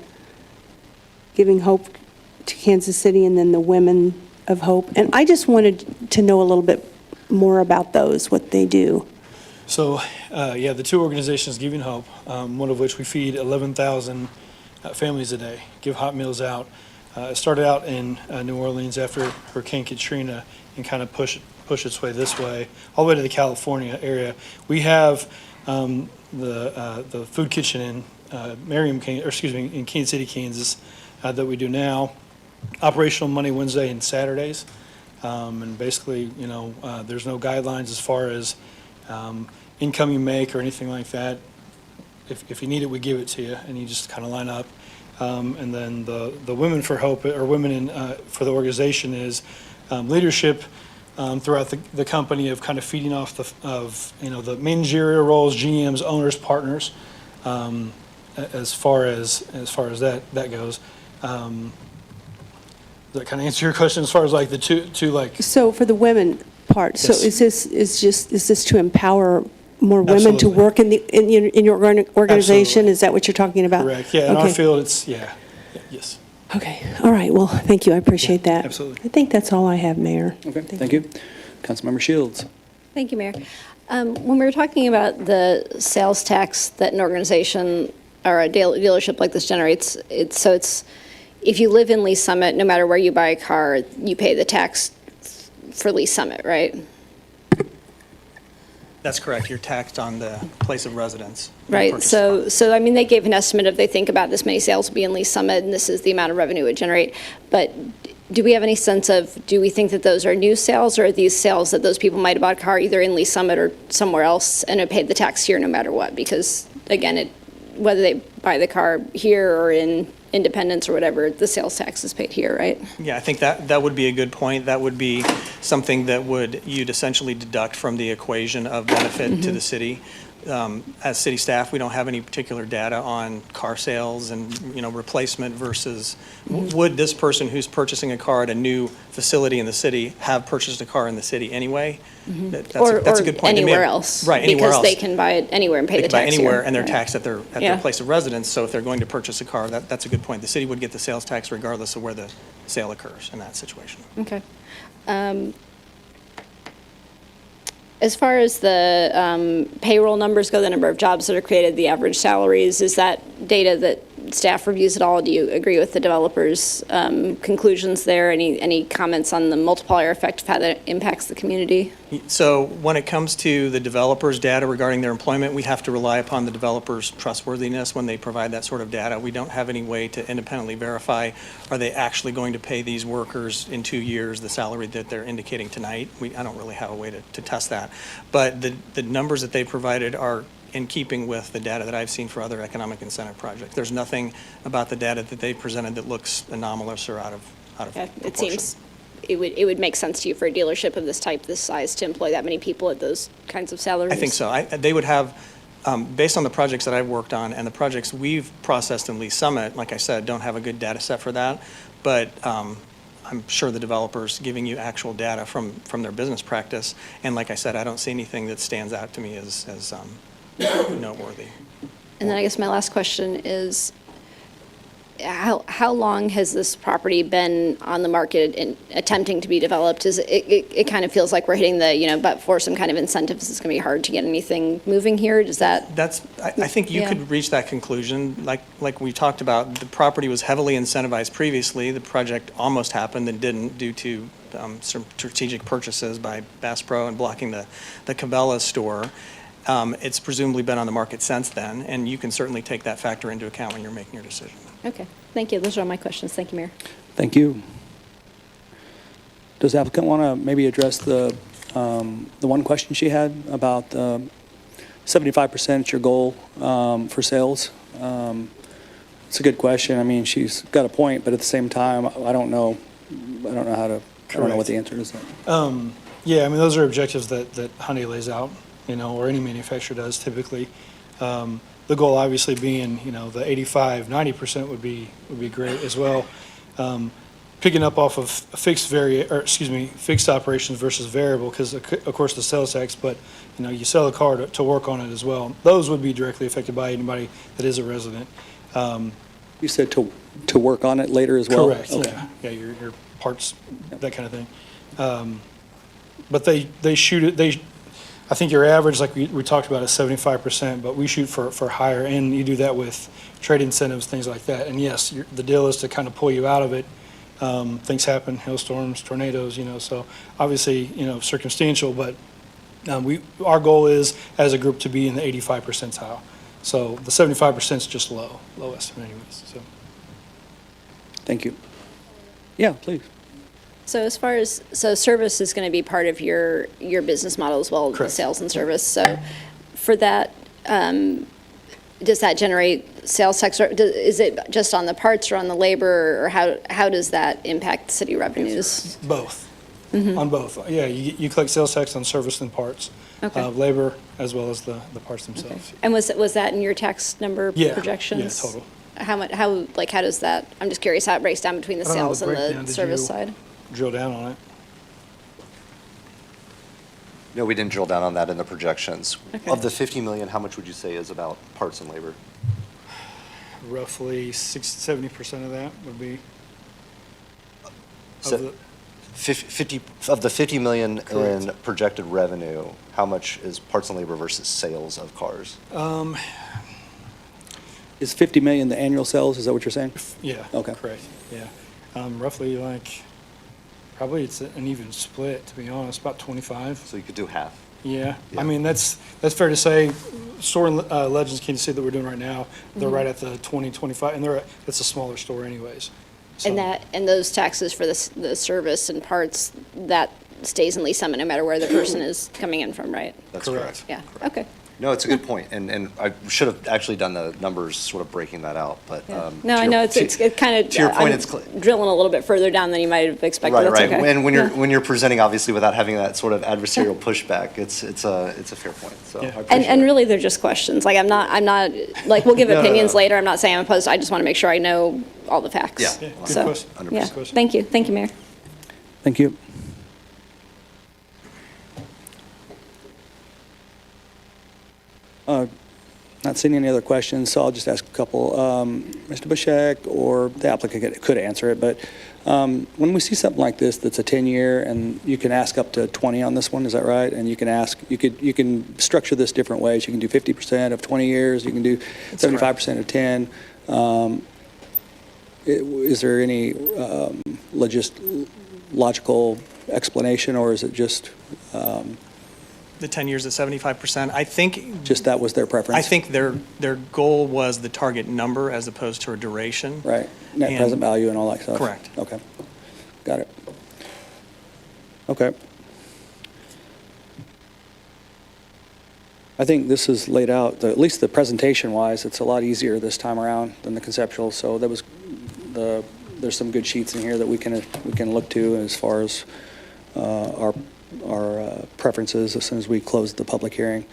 Giving Hope to Kansas City and then the Women of Hope? And I just wanted to know a little bit more about those, what they do. So, yeah, the two organizations, Giving Hope, one of which we feed 11,000 families a day, give hot meals out. It started out in New Orleans after Hurricane Katrina and kind of pushed its way this way, all the way to the California area. We have the food kitchen in in Kansas City, Kansas, that we do now. Operational Monday, Wednesday, and Saturdays. And basically, there's no guidelines as far as income you make or anything like that. If you need it, we give it to you, and you just kind of line up. And then the Women for Hope, or Women for the organization, is leadership throughout the company of kind of feeding off the managerial roles, GMs, owners, partners, as far as that goes. Does that kind of answer your question as far as like the two like? So for the women part, Yes. so is this to empower more women to Absolutely. work in your organization? Absolutely. Is that what you're talking about? Correct. Yeah, in our field, it's yes. Okay. All right. Well, thank you. I appreciate that. Absolutely. I think that's all I have, Mayor. Okay, thank you. Councilmember Shields. Thank you, Mayor. When we were talking about the sales tax that an organization or a dealership like this generates, it's if you live in Lee Summit, no matter where you buy a car, you pay the tax for Lee Summit, right? That's correct. You're taxed on the place of residence. Right. So I mean, they gave an estimate of they think about this many sales will be in Lee Summit, and this is the amount of revenue it would generate. But do we have any sense of, do we think that those are new sales, or are these sales that those people might have bought a car either in Lee Summit or somewhere else and have paid the tax here no matter what? Because again, whether they buy the car here or in Independence or whatever, the sales tax is paid here, right? Yeah, I think that would be a good point. That would be something that you'd essentially deduct from the equation of benefit to the city. As city staff, we don't have any particular data on car sales and, replacement versus would this person who's purchasing a car at a new facility in the city have purchased a car in the city anyway? That's a good point. Anywhere else. Right, anywhere else. Because they can buy it anywhere and pay the tax here. They can buy anywhere, and they're Right. taxed at their place of residence. So if they're going to purchase a car, that's a good point. The city would get the sales tax regardless of where the sale occurs in that situation. Okay. As far as the payroll numbers go, the number of jobs that are created, the average salaries, is that data that staff reviews at all? Do you agree with the developers' conclusions there? Any comments on the multiplier effect of how that impacts the community? So when it comes to the developers' data regarding their employment, we have to rely upon the developers' trustworthiness when they provide that sort of data. We don't have any way to independently verify, are they actually going to pay these workers in 2 years the salary that they're indicating tonight? I don't really have a way to test that. But the numbers that they provided are in keeping with the data that I've seen for other economic incentive projects. There's nothing about the data that they presented that looks anomalous or out of Okay. proportion. It seems it would make sense to you for a dealership of this type, this size, to employ that many people at those kinds of salaries? I think so. They would have, based on the projects that I've worked on and the projects we've processed in Lee Summit, like I said, don't have a good data set for that. But I'm sure the developers giving you actual data from their business practice. And like I said, I don't see anything that stands out to me as noteworthy. And then I guess my last question is, how long has this property been on the market and attempting to be developed? It kind of feels like we're hitting the, but for some kind of incentives, it's going to be hard to get anything moving here. Does that? I think you could reach that conclusion. Like we talked about, the property was heavily incentivized previously. The project almost happened and didn't due to some strategic purchases by Bass Pro and blocking the Cabela's store. It's presumably been on the market since then, and you can certainly take that factor into account when you're making your decision. Okay, thank you. Those are all my questions. Thank you, Mayor. Thank you. Does the applicant want to maybe address the one question she had about 75% your goal for sales? It's a good question. I mean, she's got a point, but at the same time, I don't know what the answer is. Yeah, I mean, those are objectives that Hyundai lays out, or any manufacturer does typically. The goal obviously being, the 85, 90% would be great as well. Picking up off of fixed operations versus variable, because of course the sales tax, but you sell a car to work on it as well. Those would be directly affected by anybody that is a resident. You said to work on it later as well? Correct, Okay. yeah, your parts, that kind of thing. But they shoot it, I think your average, like we talked about, is 75%, but we shoot for higher, and you do that with trade incentives, things like that. And yes, the deal is to kind of pull you out of it. Things happen, hailstorms, tornadoes, so obviously, circumstantial, but our goal is, as a group, to be in the 85 percentile. So the 75% is just low estimate anyways, so. Thank you. Yeah, please. So as far as, service is going to be part of your business model as well, the Correct. sales and service. So for that, does that generate sales tax, or is it just on the parts or on the labor, or how does that impact city revenues? Both, on both. Yeah, you collect sales tax on service and parts. Okay. Labor as well as the parts themselves. And was that in your tax number projections? Yeah, total. How does that, I'm just curious how it breaks down between the I don't know sales the and breakdown. the Did service you side? Drill down on it. No, we didn't drill down on that in the projections. Okay. Of the 50 million, how much would you say is about parts and labor? Roughly 70% of that would be. So- Of the- 50 of the 50 million Correct. in projected revenue, how much is parts and labor versus sales of cars? Is 50 million the annual sales? Is that what you're saying? Yeah. Okay. Correct, yeah. Roughly probably it's an even split, to be honest, about 25. So you could do half. Yeah, Yeah. I mean, that's fair to say. Store in Legends, Kansas City that we're doing right now, they're right at the 20, 25, and it's a smaller store anyways. So- And those taxes for the service and parts, that stays in Lee's Summit no matter where the person is coming in from, right? That's Correct. Yeah, okay. No, it's a good point, and I should have actually done the numbers, sort of breaking that out, but. No, I know, it's kind of. To your point, I'm drilling a little bit further down than you might have expected. Right, That's right. okay. And when Yeah. you're presenting, obviously, without having that sort of adversarial pushback, it's a fair point, so I Yeah. appreciate And it. really, they're just questions. Like, I'm not, we'll give No, opinions no. later. I'm not saying I'm opposed. I just want to make sure I know all the facts. Yeah. Yeah, good So, question. 100%. yeah. Thank you. Thank you, Mayor. Thank you. Not seeing any other questions, so I'll just ask a couple. Mr. Bushek or the applicant could answer it, but when we see something like this that's a 10-year, and you can ask up to 20 on this one, is that right? And you can structure this different ways. You can do 50% of 20 years, you can do 75% of 10. Is there any logical explanation, or is it just The 10 years at 75%, I think, just that was their preference? I think their goal was the target number as opposed to a duration. Right, net And- present value and all that stuff? Correct. Okay, got it. Okay. I think this is laid out, at least the presentation-wise, it's a lot easier this time around than the conceptual, so there's some good sheets in here that we can look to as far as our preferences as soon as we close the public hearing.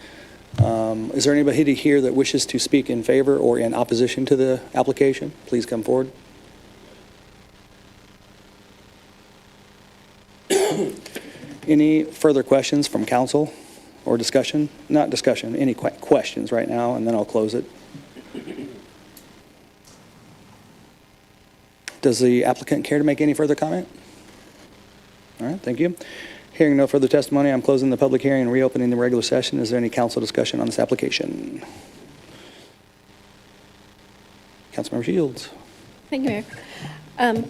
Is there anybody here that wishes to speak in favor or in opposition to the application? Please come forward. Any further questions from council or discussion? Not discussion, any questions right now, and then I'll close it. Does the applicant care to make any further comment? All right, thank you. Hearing no further testimony, I'm closing the public hearing and reopening the regular session. Is there any council discussion on this application? Councilmember Shields. Thank you, Mayor.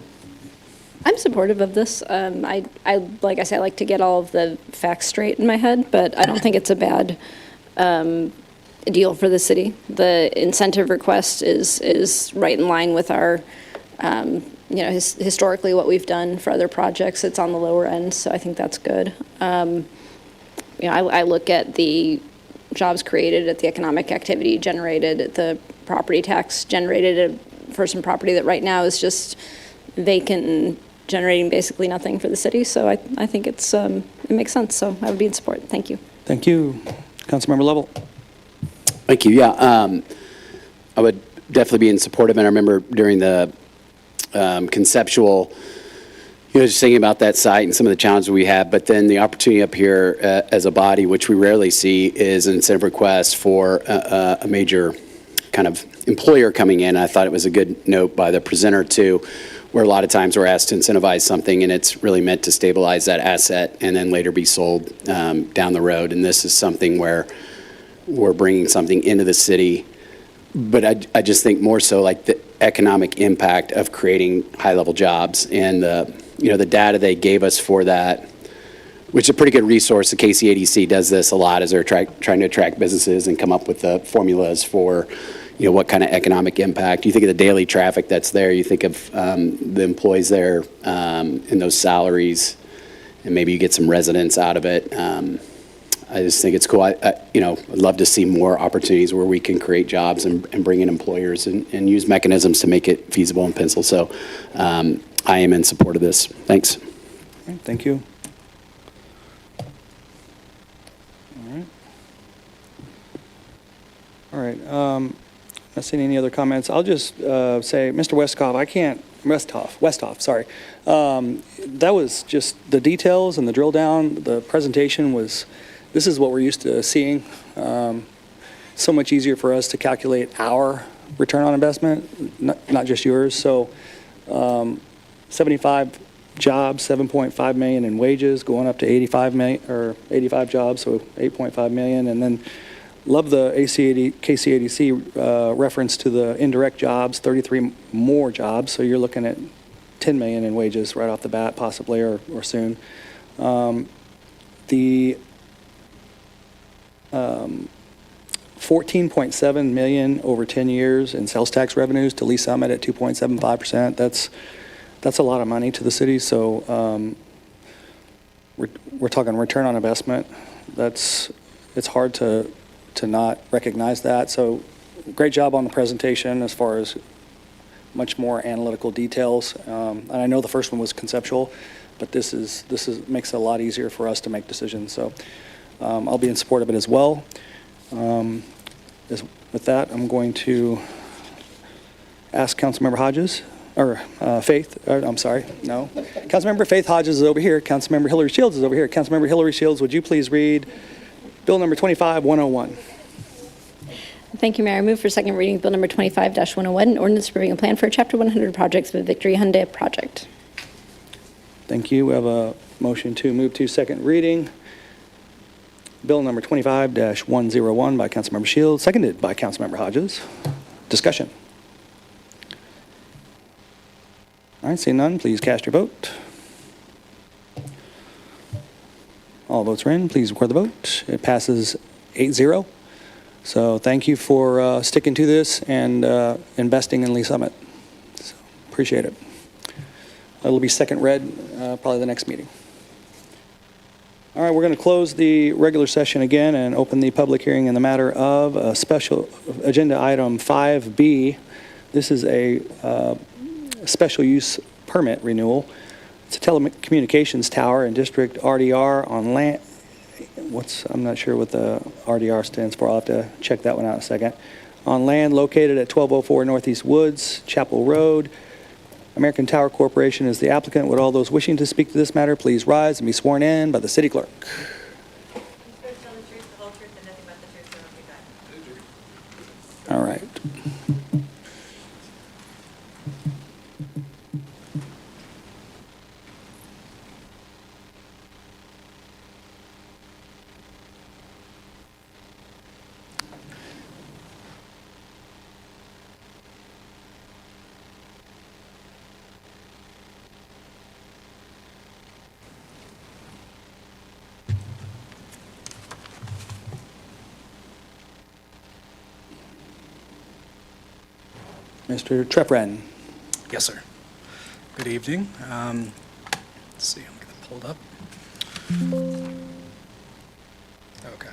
I'm supportive of this. Like I said, I like to get all of the facts straight in my head, but I don't think it's a bad deal for the city. The incentive request is right in line with our, historically what we've done for other projects. It's on the lower end, so I think that's good. I look at the jobs created, at the economic activity generated, at the property tax generated for some property that right now is just vacant and generating basically nothing for the city. So I think it makes sense. So I would be in support. Thank you. Thank you. Councilmember Lovell. Thank you. Yeah, I would definitely be in support of it. I remember during the conceptual, just thinking about that site and some of the challenges we have, but then the opportunity up here as a body, which we rarely see, is an incentive request for a major kind of employer coming in. I thought it was a good note by the presenter too, where a lot of times we're asked to incentivize something and it's really meant to stabilize that asset and then later be sold down the road. And this is something where we're bringing something into the city, but I just think more so like the economic impact of creating high-level jobs and the data they gave us for that, which is a pretty good resource. The CEDC does this a lot as they're trying to attract businesses and come up with the formulas for, what kind of economic impact. You think of the daily traffic that's there, you think of the employees there and those salaries, and maybe you get some residents out of it. I just think it's cool. I'd love to see more opportunities where we can create jobs and bring in employers and use mechanisms to make it feasible in pencil. So I am in support of this. Thanks. Okay, thank you. All right. Not seeing any other comments. I'll just say, Mr. Westhoff, sorry. That was just the details and the drill down. The presentation was, this is what we're used to seeing. So much easier for us to calculate our return on investment, not just yours. So 75 jobs, 7.5 million in wages, going up to 85 million, or 85 jobs, so 8.5 million. And then love the KCADC reference to the indirect jobs, 33 more jobs. So you're looking at 10 million in wages right off the bat, possibly, or soon. The 14.7 million over 10 years in sales tax revenues to Lee Summit at 2.75%. That's a lot of money to the city. So we're talking return on investment. It's hard to not recognize that. So great job on the presentation as far as much more analytical details. And I know the first one was conceptual, but this makes it a lot easier for us to make decisions. So I'll be in support of it as well. With that, I'm going to ask Councilmember Hodges, or Faith, I'm sorry, no. Councilmember Faith Hodges is over here. Councilmember Hillary Shields is over here. Councilmember Hillary Shields, would you please read Bill number 25-101? Thank you, Mayor. I move for second reading of Bill number 25-101, an ordinance approving a plan for Chapter 100 projects with Victory Hyundai project. Thank you. We have a motion to move to second reading. Bill number 25-101 by Councilmember Shields, seconded by Councilmember Hodges. Discussion. All right, seeing none, please cast your vote. All votes are in. Please record the vote. It passes 8-0. So thank you for sticking to this and investing in Lee Summit. So appreciate it. It'll be second read probably the next meeting. All right, we're going to close the regular session again and open the public hearing in the matter of a special agenda item 5B. This is a special use permit renewal. It's a telecommunications tower in District RDR on land. I'm not sure what the RDR stands for. I'll have to check that one out in a second. On land located at 1204 Northeast Woods, Chapel Road. American Tower Corporation is the applicant. Would all those wishing to speak to this matter please rise and be sworn in by the city clerk. All right. Mr. Trefren. Yes, sir. Good evening. Let's see, I'm going to get it pulled up. Okay.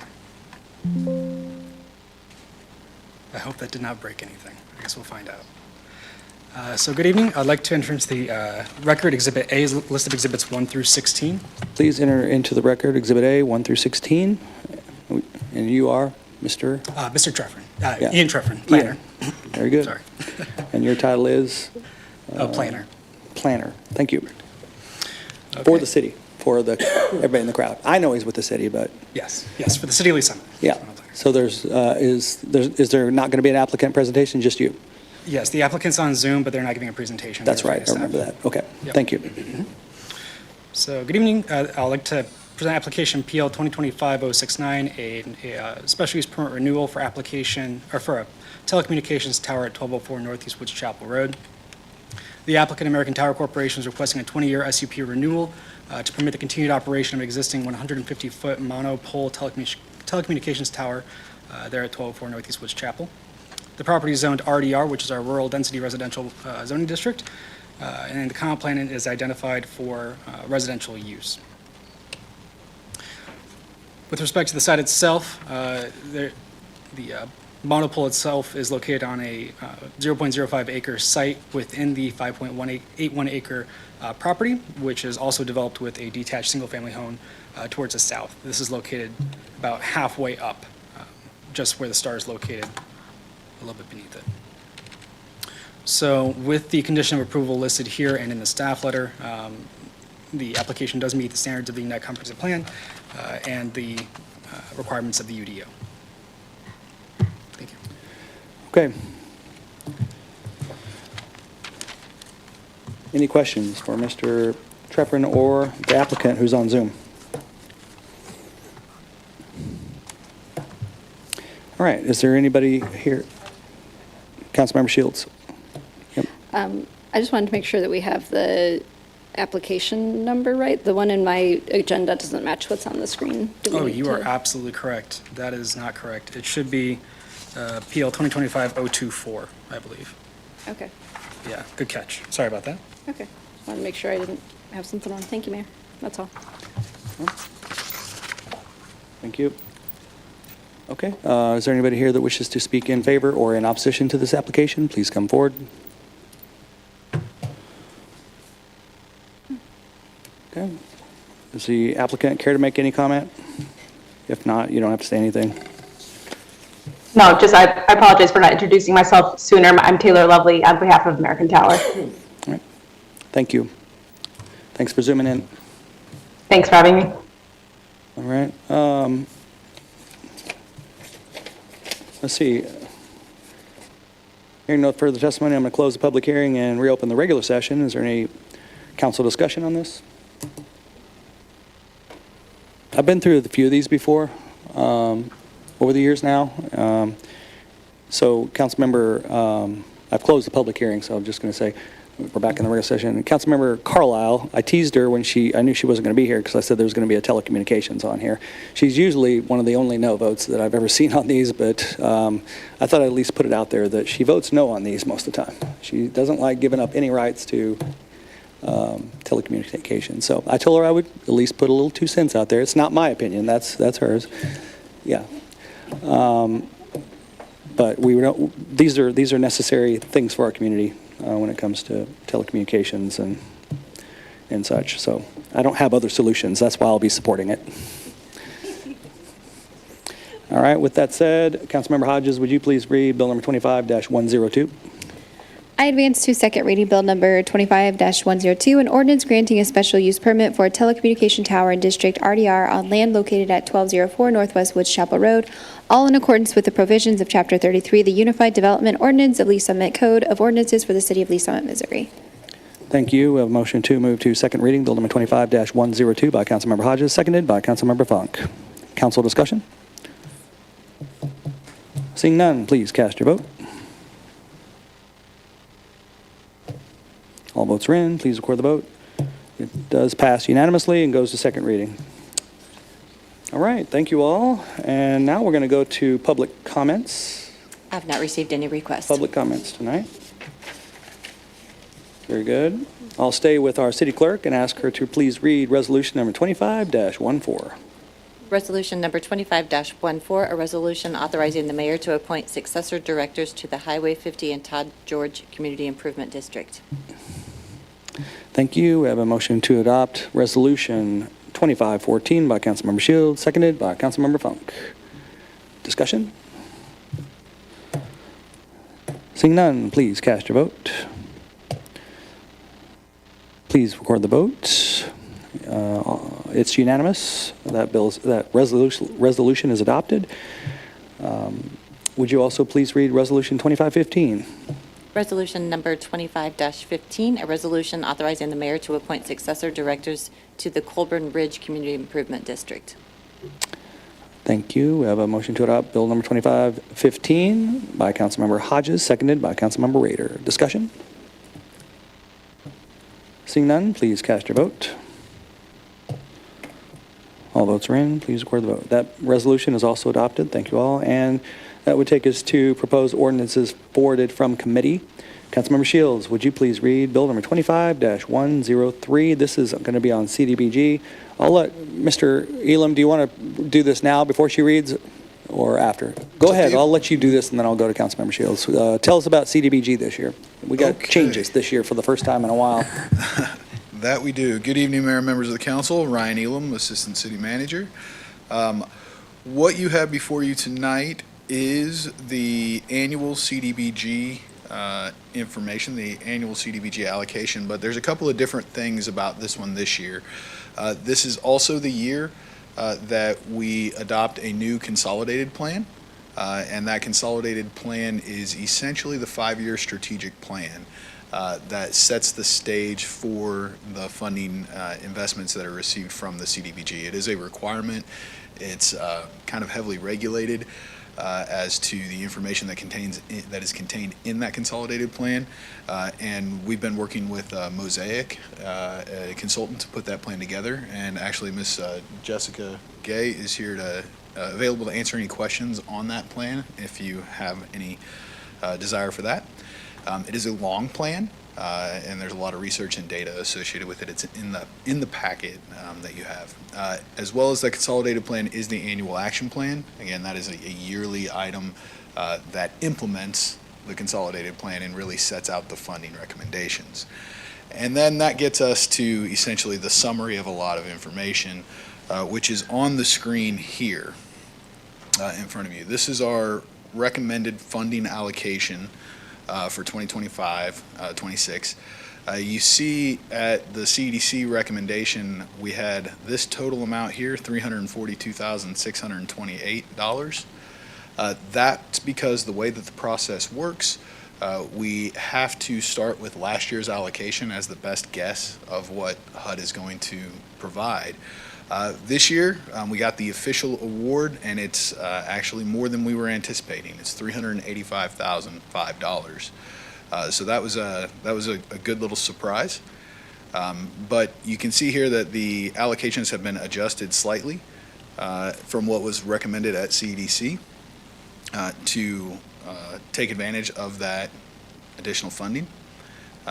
I hope that did not break anything. I guess we'll find out. So good evening. I'd like to enter into the record. Exhibit A is list of exhibits 1 through 16. Please enter into the record Exhibit A, 1 through 16. And you are Mr.? Mr. Trefren. Yeah. Ian Trefren, planner. Ian. Very good. Sorry. And your title is? Planner. Planner. Thank you. Okay. For the city, for the everybody in the crowd. I know he's with the city, but. Yes, yes, for the city of Lee Summit. Yeah. So is there not going to be an applicant presentation, just you? Yes, the applicant's on Zoom, but they're not giving a presentation. That's They're right, I staff. remember that. Okay, Yep. thank you. So, good evening. I'd like to present application PL 2025-069, a special use permit renewal for application, or for a telecommunications tower at 1204 Northeast Woods Chapel Road. The applicant, American Tower Corporation, is requesting a 20-year SUP renewal to permit the continued operation of an existing 150-foot monopole telecommunications tower there at 1204 Northeast Woods Chapel. The property is zoned RDR, which is our Rural Density Residential Zoning District, and the comp plan is identified for residential use. With respect to the site itself, the monopole itself is located on a 0.05 acre site within the 5.81 acre property, which is also developed with a detached single-family home towards the south. This is located about halfway up, just where the star is located, a little bit beneath it. So with the condition of approval listed here and in the staff letter, the application does meet the standards of the Net Comprehensive Plan and the requirements of the UDO. Thank you. Okay. Any questions for Mr. Trefren or the applicant who's on Zoom? All right, is there anybody here? Councilmember Shields. Yep. I just wanted to make sure that we have the application number right. The one in my agenda doesn't match what's on the screen. Oh, you are absolutely correct. That is not correct. It should be PL 2025-024, I believe. Okay. Yeah, good catch. Sorry about that. Okay. Wanted to make sure I didn't have something wrong. Thank you, Mayor. That's all. Thank you. Okay, is there anybody here that wishes to speak in favor or in opposition to this application? Please come forward. Okay. Does the applicant care to make any comment? If not, you don't have to say anything. No, just I apologize for not introducing myself sooner. I'm Taylor Lovely on behalf of American Tower. All right. Thank you. Thanks for zooming in. Thanks for having me. All right. Let's see. Hearing no further testimony, I'm going to close the public hearing and reopen the regular session. Is there any council discussion on this? I've been through a few of these before over the years now. So, Councilmember, I've closed the public hearing, so I'm just going to say we're back in the regular session. Councilmember Carlisle, I teased her when I knew she wasn't going to be here because I said there was going to be a telecommunications on here. She's usually one of the only no votes that I've ever seen on these, but I thought I'd at least put it out there that she votes no on these most of the time. She doesn't like giving up any rights to telecommunications. So I told her I would at least put a little 2 cents out there. It's not my opinion. That's hers. Yeah. But these are necessary things for our community when it comes to telecommunications and such. So I don't have other solutions. That's why I'll be supporting it. All right. With that said, Councilmember Hodges, would you please read Bill number 25-102? I advance to second reading Bill number 25-102, an ordinance granting a special use permit for a telecommunication tower in District RDR on land located at 1204 Northwest Woods Chapel Road, all in accordance with the provisions of Chapter 33, the Unified Development Ordinance of Lee Summit Code of Ordinances for the City of Lee Summit, Missouri. Thank you. We have a motion to move to second reading, Bill number 25-102 by Councilmember Hodges, seconded by Councilmember Funk. Council discussion? Seeing none, please cast your vote. All votes are in. Please record the vote. It does pass unanimously and goes to second reading. All right, thank you all. And now we're going to go to public comments. I've not received any requests. Public comments tonight. Very good. I'll stay with our city clerk and ask her to please read resolution number 25-14. Resolution number 25-14, a resolution authorizing the mayor to appoint successor directors to the Highway 50 and Todd George Community Improvement District. Thank you. We have a motion to adopt resolution 25-14 by Councilmember Shields, seconded by Councilmember Funk. Discussion? Seeing none, please cast your vote. Please record the vote. It's unanimous. That resolution is adopted. Would you also please read resolution 25-15? Resolution number 25-15, a resolution authorizing the mayor to appoint successor directors to the Colbern Ridge Community Improvement District. Thank you. We have a motion to adopt bill number 25-15 by Councilmember Hodges, seconded by Councilmember Rader. Discussion? Seeing none, please cast your vote. All votes are in. Please record the vote. That resolution is also adopted. Thank you all. And that would take us to proposed ordinances forwarded from committee. Councilmember Shields, would you please read bill number 25-103? This is going to be on CDBG. I'll let Mr. Elam, do you want to do this now before she reads or after? Go ahead. I'll let you do this and then I'll go to Councilmember Shields. Tell us about CDBG this year. We got changes this year for the first time in a while. That we do. Good evening, Mayor and members of the council. Ryan Elam, Assistant City Manager. What you have before you tonight is the annual CDBG information, the annual CDBG allocation, but there's a couple of different things about this one this year. This is also the year that we adopt a new consolidated plan, and that consolidated plan is essentially the 5-year strategic plan that sets the stage for the funding investments that are received from the CDBG. It is a requirement. It's kind of heavily regulated as to the information that is contained in that consolidated plan, and we've been working with Mosaic, a consultant, to put that plan together. And actually, Miss Jessica Gay is here to available to answer any questions on that plan if you have any desire for that. It is a long plan, and there's a lot of research and data associated with it. It's in the packet that you have. As well as the consolidated plan is the annual action plan. Again, that is a yearly item that implements the consolidated plan and really sets out the funding recommendations. And then that gets us to essentially the summary of a lot of information, which is on the screen here in front of you. This is our recommended funding allocation for 2025-26. You see at the CEDC recommendation, we had this total amount here, $342,628. That's because the way that the process works, we have to start with last year's allocation as the best guess of what HUD is going to provide. This year, we got the official award, and it's actually more than we were anticipating. It's $385,005. So that was a good little surprise. But you can see here that the allocations have been adjusted slightly from what was recommended at CEDC to take advantage of that additional funding.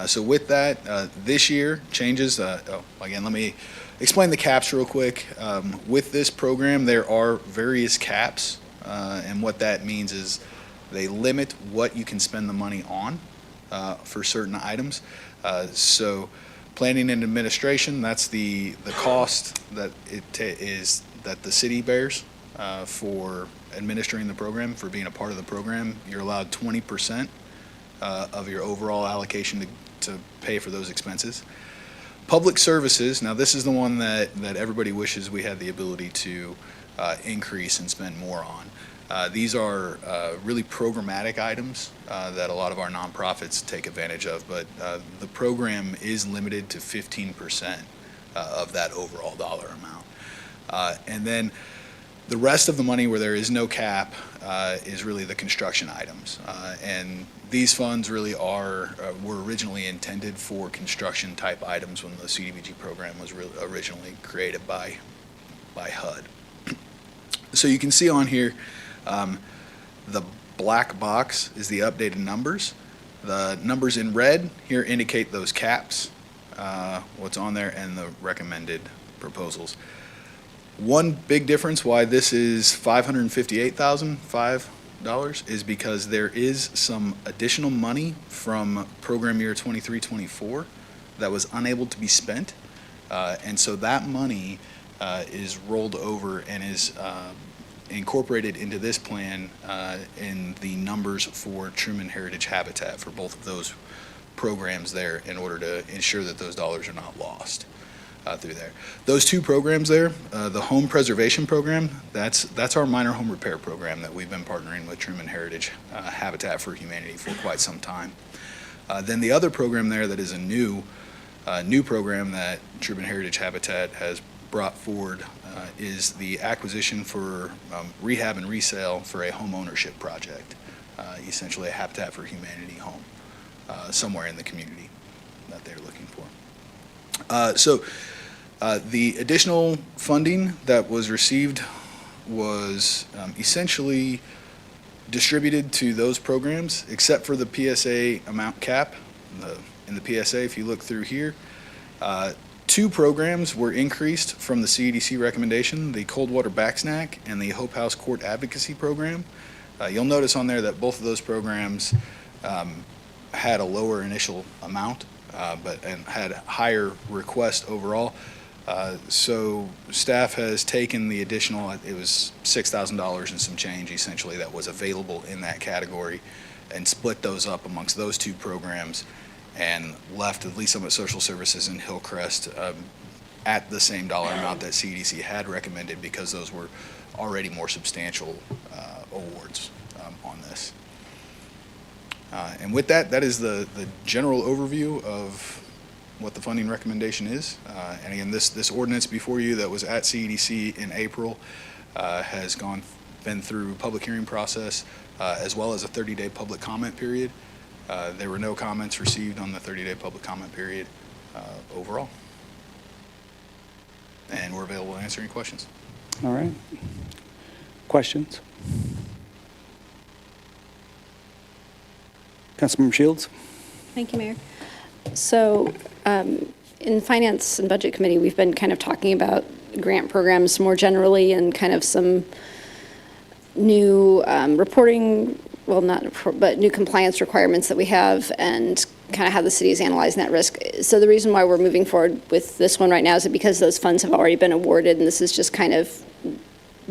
So with that, this year changes. Again, let me explain the caps real quick. With this program, there are various caps, and what that means is they limit what you can spend the money on for certain items. So planning and administration, that's the cost that that the city bears for administering the program, for being a part of the program. You're allowed 20% of your overall allocation to pay for those expenses. Public services, now this is the one that everybody wishes we had the ability to increase and spend more on. These are really programmatic items that a lot of our nonprofits take advantage of, but the program is limited to 15% of that overall dollar amount. And then the rest of the money where there is no cap is really the construction items. And these funds really were originally intended for construction type items when the CDBG program was originally created by HUD. So you can see on here, the black box is the updated numbers. The numbers in red here indicate those caps, what's on there, and the recommended proposals. One big difference why this is $558,005 is because there is some additional money from program year 23-24 that was unable to be spent. And so that money is rolled over and is incorporated into this plan in the numbers for Truman Heritage Habitat for both of those programs there in order to ensure that those dollars are not lost through there. Those two programs there, the home preservation program, that's our minor home repair program that we've been partnering with Truman Heritage Habitat for Humanity for quite some time. Then the other program there that is a new program that Truman Heritage Habitat has brought forward is the acquisition for rehab and resale for a home ownership project, essentially a Habitat for Humanity home somewhere in the community that they're looking for. The additional funding that was received was essentially distributed to those programs, except for the PSA amount cap. In the PSA, if you look through here, two programs were increased from the CEDC recommendation, the Cold Water Back Snack and the Hope House Court Advocacy Program. You'll notice on there that both of those programs had a lower initial amount, and had higher request overall. So staff has taken the additional, it was $6,000 and some change essentially that was available in that category, and split those up amongst those two programs and left at least some of Social Services and Hillcrest at the same dollar amount that CDC had recommended, because those were already more substantial awards on this. And with that, that is the general overview of what the funding recommendation is. And again, this ordinance before you that was at CEDC in April has been through public hearing process as well as a 30-day public comment period. There were no comments received on the 30-day public comment period overall. And we're available to answer any questions. All right. Questions? Councilmember Shields? Thank you, Mayor. So in Finance and Budget Committee, we've been kind of talking about grant programs more generally and kind of some new reporting, well, but new compliance requirements that we have, and kind of how the city is analyzing that risk. So the reason why we're moving forward with this one right now is that because those funds have already been awarded, and this is just kind of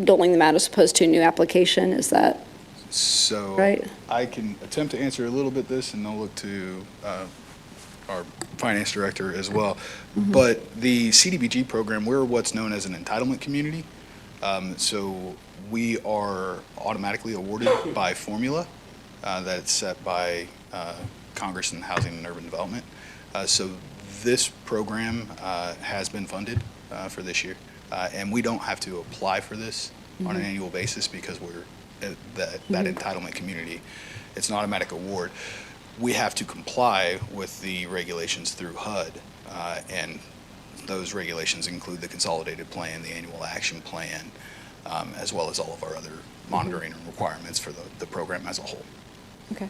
doling them out as opposed to a new application. Is that so right? I can attempt to answer a little bit this, and I'll look to our finance director as well. Mm-hmm. But the CDBG program, we're what's known as an entitlement community. So we are automatically awarded by formula that's set by Congress and Housing and Urban Development. So this program has been funded for this year. And we don't have to apply for this on an annual basis because we're that entitlement community. It's an automatic award. We have to comply with the regulations through HUD, and those regulations include the consolidated plan, the annual action plan, as well as all of our other monitoring requirements for the program as a whole. Okay.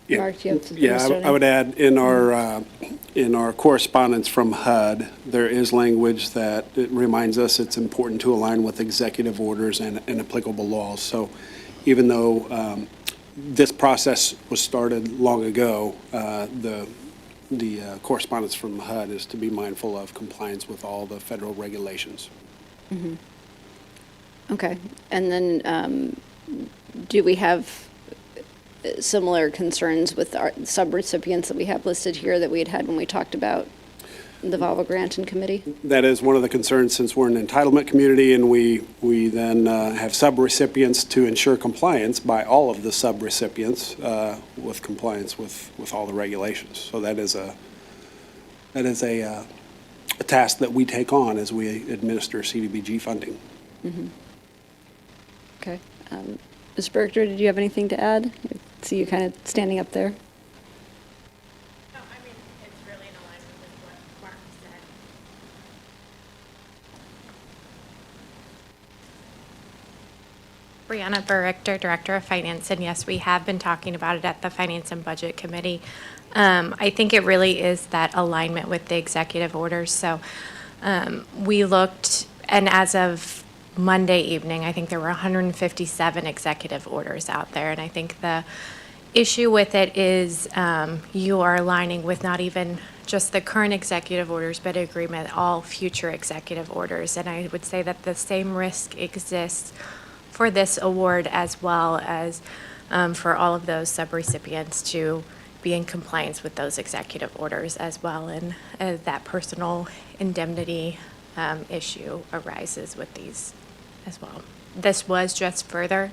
Yeah, Mark, do you have something yeah, to start I would add in our correspondence from HUD, there is language that it reminds us it's important to align with executive orders and applicable laws. So even though this process was started long ago, the correspondence from HUD is to be mindful of compliance with all the federal regulations. Mm-hmm. Okay. And then do we have similar concerns with our subrecipients that we have listed here that we had when we talked about the VAWA grant in committee? That is one of the concerns, since we're an entitlement community and we then have subrecipients to ensure compliance by all of the subrecipients with compliance with all the regulations. So that is a task that we take on as we administer CDBG funding. Mm-hmm. Okay. Ms. Berger, did you have anything to add? I see you kind of standing up there. No, I mean, it's really in alignment with what Mark said. Brianna Burrichter, Director of Finance, and yes, we have been talking about it at the Finance and Budget Committee. I think it really is that alignment with the executive orders. So we looked, and as of Monday evening, I think there were 157 executive orders out there, and I think the issue with it is you are aligning with not even just the current executive orders, but agreement all future executive orders. And I would say that the same risk exists for this award as well as for all of those subrecipients to be in compliance with those executive orders as well. And that personal indemnity issue arises with these as well. This was just further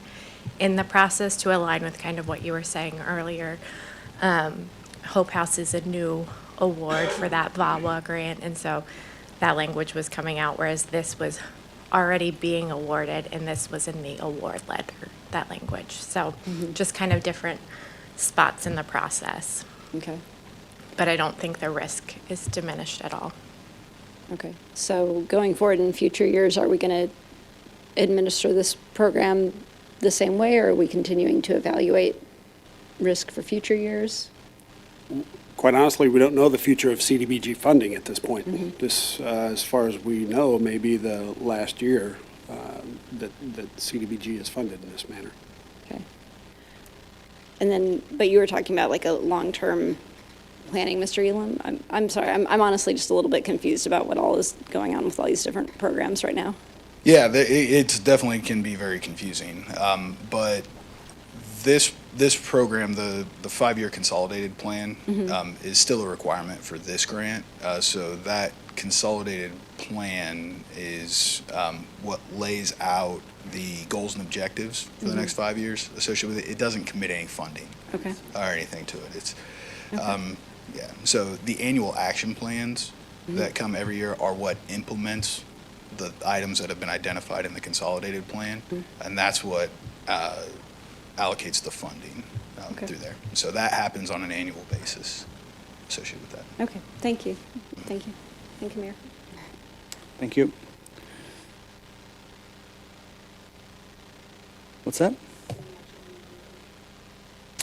in the process to align with kind of what you were saying earlier. Hope House is a new award for that VAWA grant, and so that language was coming out, whereas this was already being awarded, and this was in the award letter, that language. So just kind of different spots in the process. Okay. But I don't think the risk is diminished at all. Okay. So going forward in future years, are we going to administer this program the same way, or are we continuing to evaluate risk for future years? Quite honestly, we don't know the future of CDBG funding at this point. This, as far as we know, may be the last year that CDBG is funded in this manner. Okay. And then, but you were talking about like a long-term planning, Mr. Elam? I'm sorry, I'm honestly just a little bit confused about what all is going on with all these different programs right now. Yeah, it definitely can be very confusing. But this program, the 5-year consolidated plan, is still a requirement for this grant. So that consolidated plan is what lays out the goals and objectives for the next 5 years associated with it. It doesn't commit any funding or anything to it. It's yeah. So the annual action plans that come every year are what implements the items that have been identified in the consolidated plan, and that's what allocates the funding through there. So that happens on an annual basis associated with that. Okay, thank you. Thank you. Thank you, Mayor. Thank you. What's that?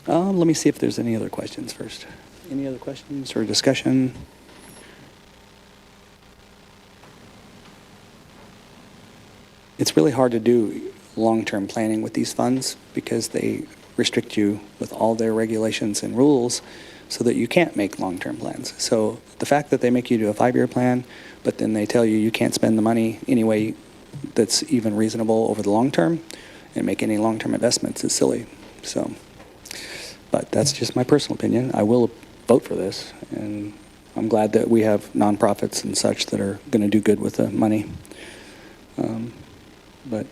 Let me see if there's any other questions first. Any other questions or discussion? It's really hard to do long-term planning with these funds because they restrict you with all their regulations and rules so that you can't make long-term plans. So the fact that they make you do a 5-year plan, but then they tell you you can't spend the money any way that's even reasonable over the long term and make any long-term investments is silly. So, but that's just my personal opinion. I will vote for this, and I'm glad that we have nonprofits and such that are going to do good with the money. But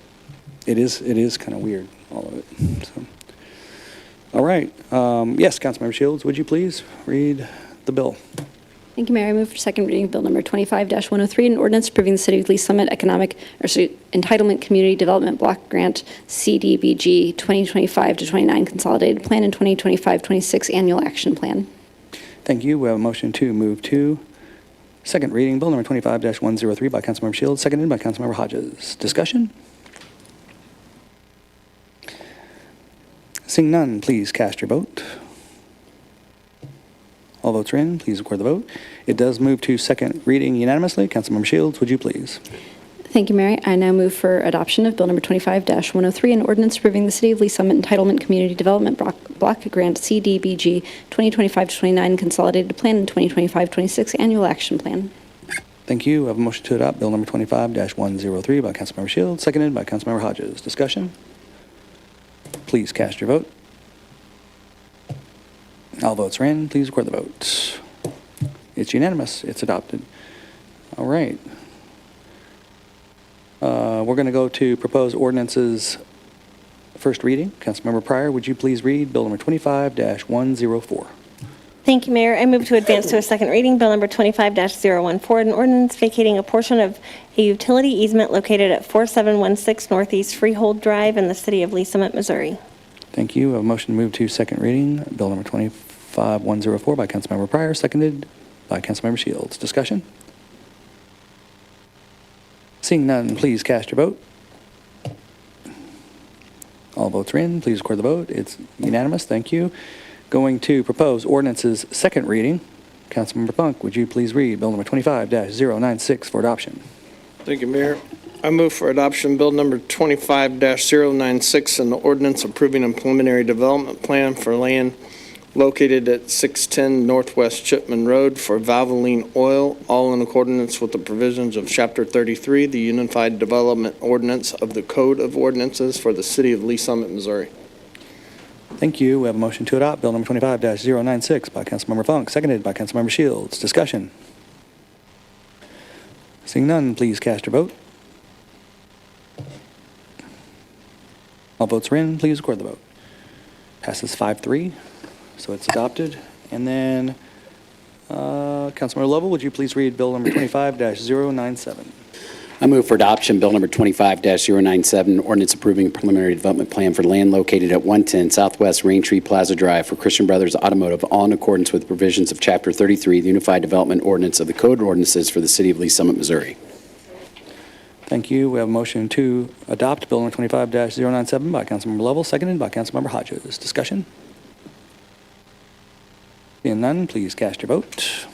it is kind of weird, all of it. So, all right. Yes, Councilmember Shields, would you please read the bill? Thank you, Mayor. I move for second reading of Bill Number 25-103, an ordinance approving the City of Lee Summit Entitlement Community Development Block Grant CDBG 2025-29 Consolidated Plan and 2025-26 Annual Action Plan. Thank you. We have a motion to move to second reading, Bill Number 25-103 by Councilmember Shields, seconded by Councilmember Hodges. Discussion? Seeing none, please cast your vote. All votes are in. Please record the vote. It does move to second reading unanimously. Councilmember Shields, would you please? Thank you, Mary. I now move for adoption of Bill Number 25-103, an ordinance approving the City of Lee Summit Entitlement Community Development Block Grant CDBG 2025-29 Consolidated Plan and 2025-26 Annual Action Plan. Thank you. I have a motion to adopt Bill Number 25-103 by Councilmember Shields, seconded by Councilmember Hodges. Discussion? Please cast your vote. All votes are in. Please record the vote. It's unanimous. It's adopted. All right. We're going to go to proposed ordinances first reading. Councilmember Pryor, would you please read Bill Number 25-104? Thank you, Mayor. I move to advance to a second reading, Bill Number 25-014, an ordinance vacating a portion of a utility easement located at 4716 Northeast Freehold Drive in the City of Lee Summit, Missouri. Thank you. A motion to move to second reading, Bill Number 25-104 by Councilmember Pryor, seconded by Councilmember Shields. Discussion? Seeing none, please cast your vote. All votes are in. Please record the vote. It's unanimous. Thank you. Going to proposed ordinances, second reading. Councilmember Funk, would you please read Bill number 25-096 for adoption? Thank you, Mayor. I move for adoption Bill number 25-096, an ordinance approving a preliminary development plan for land located at 610 Northwest Chipman Road for Valvoline Oil, all in accordance with the provisions of Chapter 33, the Unified Development Ordinance of the Code of Ordinances for the City of Lee Summit, Missouri. Thank you. We have a motion to adopt Bill number 25-096 by Councilmember Funk, seconded by Councilmember Shields. Discussion. Seeing none, please cast your vote. All votes are in. Please record the vote. Passes 5-3, so it's adopted. And then, Councilmember Lovell, would you please read Bill number 25-097? I move for adoption Bill number 25-097, ordinance approving a preliminary development plan for land located at 110 Southwest Raintree Plaza Drive for Christian Brothers Automotive, all in accordance with provisions of Chapter 33, the Unified Development Ordinance of the Code of Ordinances for the City of Lee Summit, Missouri. Thank you. We have a motion to adopt Bill number 25-097 by Councilmember Lovell, seconded by Councilmember Hodges. Discussion? Seeing none, please cast your vote.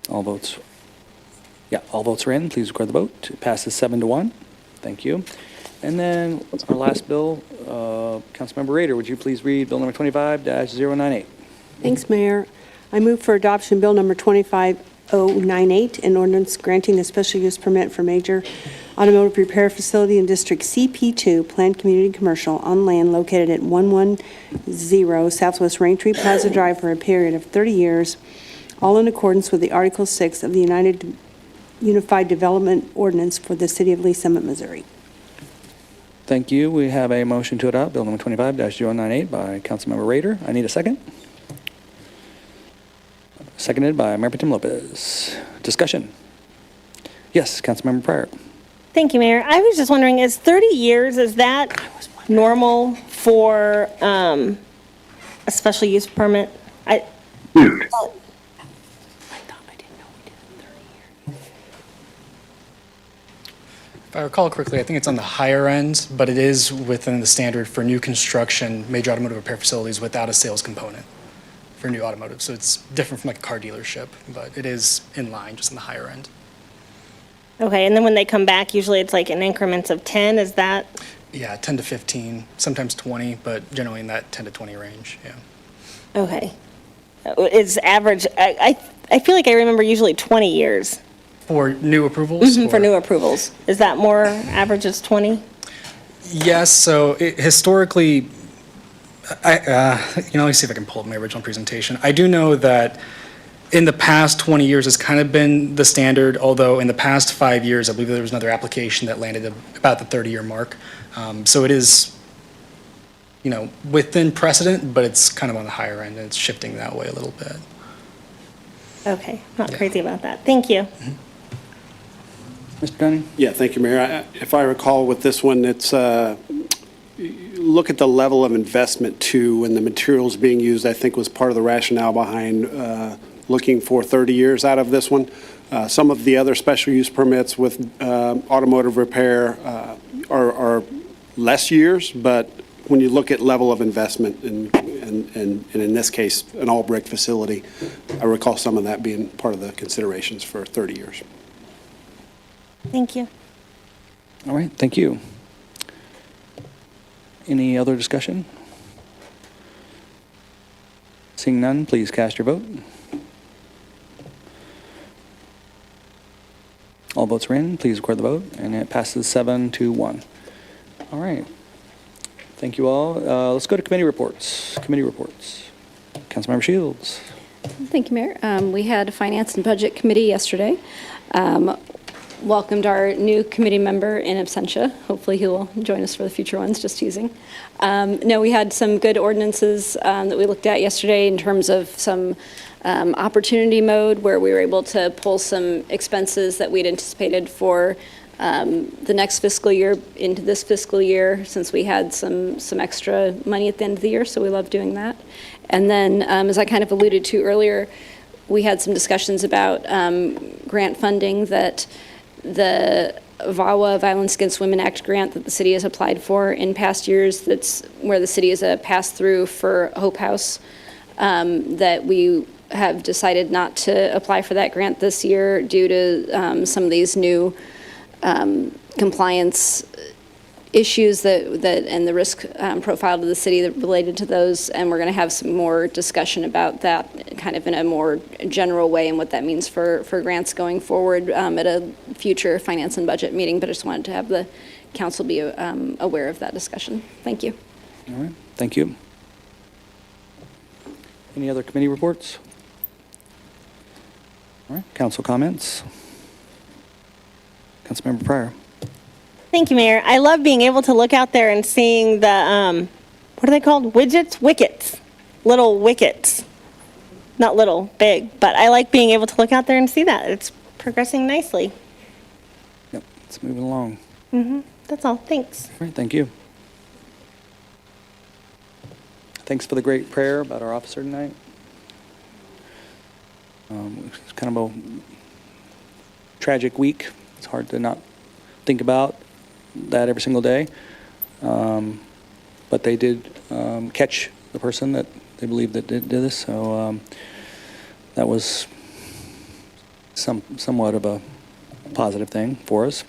All votes are in. Please record the vote. It passes 7-1. Thank you. And then our last bill, Councilmember Rader, would you please read Bill number 25-098? Thanks, Mayor. I move for adoption Bill number 25098, an ordinance granting a special use permit for major automotive repair facility in District CP2, Planned Community Commercial, on land located at 110 Southwest Raintree Plaza Drive for a period of 30 years, all in accordance with the Article 6 of the Unified Development Ordinance for the City of Lee Summit, Missouri. Thank you. We have a motion to adopt Bill number 25-098 by Councilmember Rader. I need a second. Seconded by Mayor Pro Tem Lopez. Discussion. Yes, Councilmember Pryor. Thank you, Mayor. I was just wondering, is 30 years, is that normal for a special use permit? If I recall correctly, I think it's on the higher end, but it is within the standard for new construction, major automotive repair facilities without a sales component for new automotive. So it's different from like a car dealership, but it is in line, just on the higher end. Okay, and then when they come back, usually it's like in increments of 10, is that? Yeah, 10 to 15, sometimes 20, but generally in that 10 to 20 range, yeah. Okay. Is average, I feel like I remember usually 20 years. For new approvals? For new approvals. Is that more average as 20? Yes, so historically, let me see if I can pull up my original presentation. I do know that in the past 20 years has kind of been the standard, although in the past 5 years, I believe there was another application that landed about the 30-year mark. So it is, within precedent, but it's kind of on the higher end, and it's shifting that way a little bit. Okay, not crazy about that. Thank you. Mr. Dunning? Yeah, thank you, Mayor. If I recall with this one, it's look at the level of investment too, and the materials being used, I think was part of the rationale behind looking for 30 years out of this one. Some of the other special use permits with automotive repair are less years, but when you look at level of investment and in this case, an all brick facility, I recall some of that being part of the considerations for 30 years. Thank you. All right, thank you. Any other discussion? Seeing none, please cast your vote. All votes are in. Please record the vote, and it passes 7-1. All right. Thank you all. Let's go to committee reports. Committee reports. Councilmember Shields. Thank you, Mayor. We had a Finance and Budget Committee yesterday. Welcomed our new committee member in absentia. Hopefully he will join us for the future ones, just teasing. No, we had some good ordinances that we looked at yesterday in terms of some opportunity mode where we were able to pull some expenses that we'd anticipated for the next fiscal year into this fiscal year, since we had some extra money at the end of the year, so we love doing that. And then, as I kind of alluded to earlier, we had some discussions about grant funding that the VAWA, Violence Against Women Act grant that the city has applied for in past years. That's where the city is a pass-through for Hope House, that we have decided not to apply for that grant this year due to some of these new compliance issues that and the risk profile to the city that related to those, and we're going to have some more discussion about that kind of in a more general way and what that means for grants going forward at a future finance and budget meeting, but I just wanted to have the council be aware of that discussion. Thank you. All right, thank you. Any other committee reports? All right, council comments. Councilmember Pryor. Thank you, Mayor. I love being able to look out there and seeing the, what are they called? Widgets? Wickets. Little wickets. Not little, big, but I like being able to look out there and see that. It's progressing nicely. Yep, it's moving along. That's all. Thanks. All right, thank you. Thanks for the great prayer about our officer tonight. It's kind of a tragic week. It's hard to not think about that every single day. But they did catch the person that they believe that did this, so that was somewhat of a positive thing for us.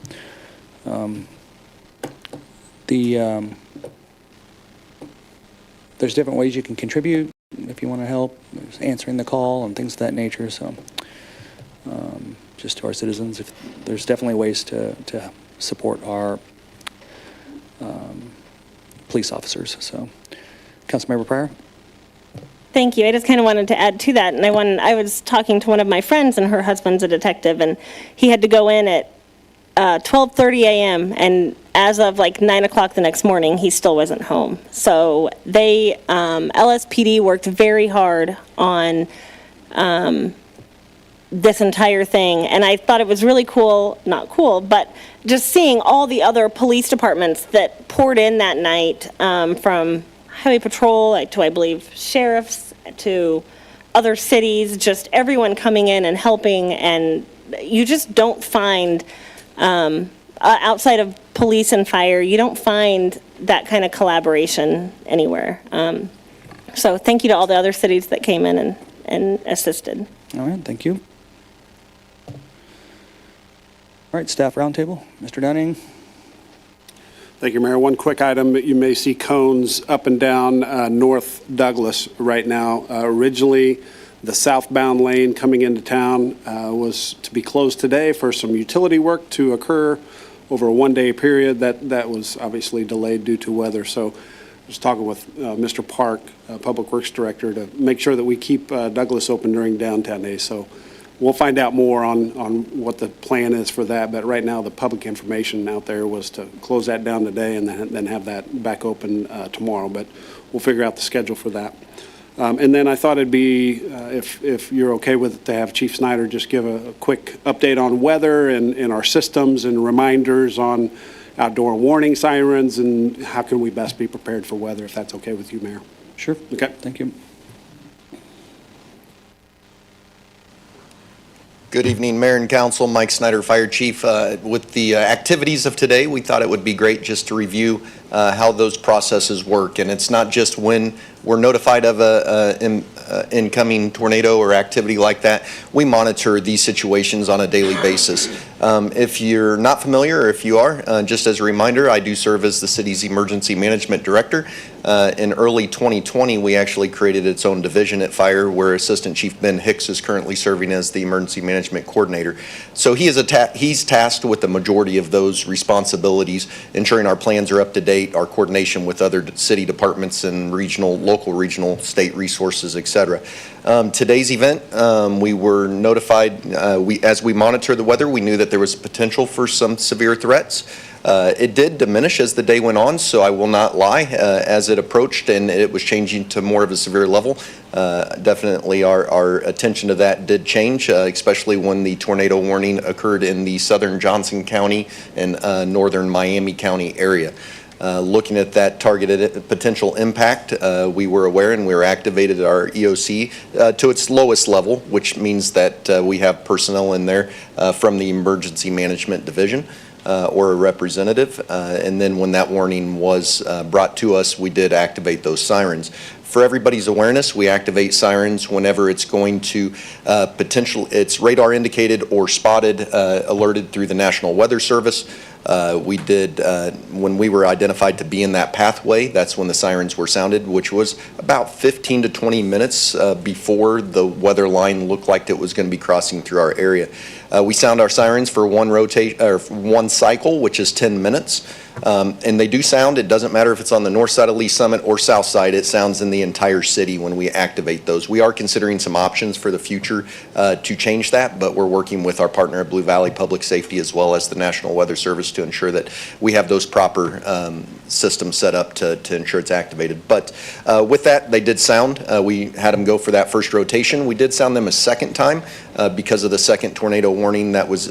There's different ways you can contribute if you want to help. There's answering the call and things of that nature, so just to our citizens, there's definitely ways to support our police officers. So, Councilmember Pryor? Thank you. I just kind of wanted to add to that, and I was talking to one of my friends, and her husband's a detective, and he had to go in at 12:30 a.m., and as of like 9 o'clock the next morning, he still wasn't home. So they, LSPD worked very hard on this entire thing, and I thought it was really cool, not cool, but just seeing all the other police departments that poured in that night, from Highway Patrol, like, to, I believe, sheriffs, to other cities, just everyone coming in and helping, and you just don't find, outside of police and fire, you don't find that kind of collaboration anywhere. So thank you to all the other cities that came in and assisted. All right, thank you. All right, staff roundtable. Mr. Dunning. Thank you, Mayor. One quick item. You may see cones up and down North Douglas right now. Originally, the southbound lane coming into town was to be closed today for some utility work to occur over a one-day period. That was obviously delayed due to weather. So I was talking with Mr. Park, Public Works Director, to make sure that we keep Douglas open during downtown days. So we'll find out more on what the plan is for that. But right now, the public information out there was to close that down today and then have that back open tomorrow. But we'll figure out the schedule for that. And then I thought it'd be, if you're okay with it, to have Chief Snyder just give a quick update on weather and our systems and reminders on outdoor warning sirens and how can we best be prepared for weather, if that's okay with you, Mayor. Sure. Okay. Thank you. Good evening, Mayor and Council. Mike Snyder, Fire Chief. With the activities of today, we thought it would be great just to review how those processes work. And it's not just when we're notified of an incoming tornado or activity like that. We monitor these situations on a daily basis. If you're not familiar, or if you are, just as a reminder, I do serve as the city's Emergency Management Director. In early 2020, we actually created its own division at Fire, where Assistant Chief Ben Hicks is currently serving as the Emergency Management Coordinator. So he's tasked with the majority of those responsibilities, ensuring our plans are up to date, our coordination with other city departments and local, regional, state resources, etc. Today's event, we were notified, as we monitor the weather, we knew that there was potential for some severe threats. It did diminish as the day went on, so I will not lie. As it approached and it was changing to more of a severe level, definitely our attention to that did change, especially when the tornado warning occurred in the southern Johnson County and northern Miami County area. Looking at that targeted potential impact, we were aware and we were activated our EOC to its lowest level, which means that we have personnel in there from the Emergency Management Division. or a representative. And then when that warning was brought to us, we did activate those sirens. For everybody's awareness, we activate sirens whenever it's going to it's radar indicated or spotted, alerted through the National Weather Service. We did, when we were identified to be in that pathway, that's when the sirens were sounded, which was about 15 to 20 minutes before the weather line looked like it was going to be crossing through our area. We sound our sirens for one cycle, which is 10 minutes. And they do sound, it doesn't matter if it's on the north side of Lee Summit or south side, it sounds in the entire city when we activate those. We are considering some options for the future to change that, but we're working with our partner at Blue Valley Public Safety as well as the National Weather Service to ensure that we have those proper systems set up to ensure it's activated. But with that, they did sound. We had them go for that first rotation. We did sound them a second time because of the second tornado warning that was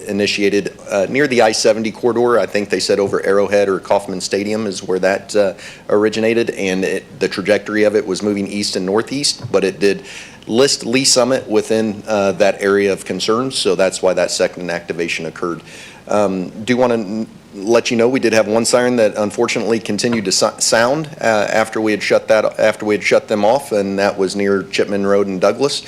initiated near the I-70 corridor. I think they said over Arrowhead or Kauffman Stadium is where that originated, and the trajectory of it was moving east and northeast, but it did list Lee Summit within that area of concern, so that's why that second activation occurred. Do want to let you know we did have one siren that unfortunately continued to sound after we had shut them off, and that was near Chipman Road in Douglas.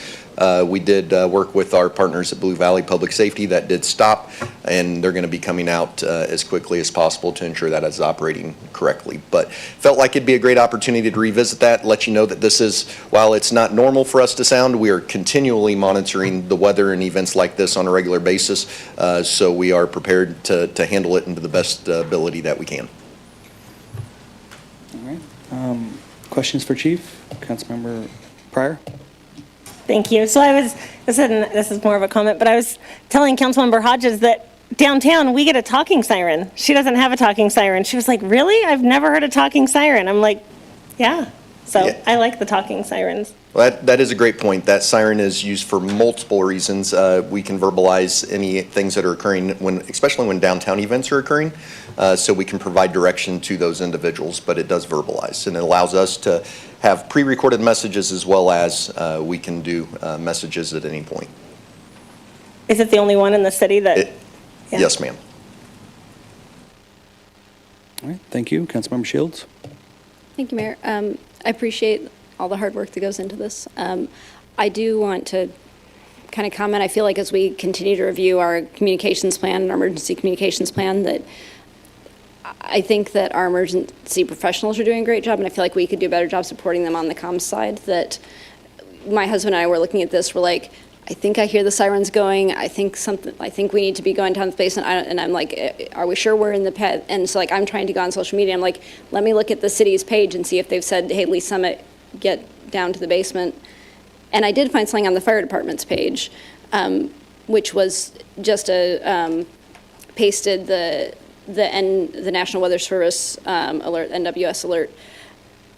We did work with our partners at Blue Valley Public Safety. That did stop, and they're going to be coming out as quickly as possible to ensure that it's operating correctly. But felt like it'd be a great opportunity to revisit that, let you know that this is, while it's not normal for us to sound, we are continually monitoring the weather and events like this on a regular basis, so we are prepared to handle it into the best ability that we can. All right. Questions for Chief? Councilmember Pryor? Thank you. So this is more of a comment, but I was telling Councilmember Hodges that downtown, we get a talking siren. She doesn't have a talking siren. She was like, really? I've never heard a talking siren. I'm like, yeah. So yeah. I like the talking sirens. Well, that is a great point. That siren is used for multiple reasons. We can verbalize any things that are occurring, especially when downtown events are occurring, so we can provide direction to those individuals, but it does verbalize, and it allows us to have pre-recorded messages as well as we can do messages at any point. Is it the only one in the city that? Yeah. Yes, ma'am. All right, thank you. Councilmember Shields? Thank you, Mayor. I appreciate all the hard work that goes into this. I do want to kind of comment. I feel like as we continue to review our communications plan and our emergency communications plan, that I think that our emergency professionals are doing a great job, and I feel like we could do a better job supporting them on the comms side. That my husband and I were looking at this, we're like, I think I hear the sirens going. I think we need to be going down to the basement. And I'm like, are we sure we're in the pet? And so like, I'm trying to go on social media. I'm like, let me look at the city's page and see if they've said, hey, Lee Summit, get down to the basement. And I did find something on the fire department's page, which was just pasted the National Weather Service alert, NWS alert.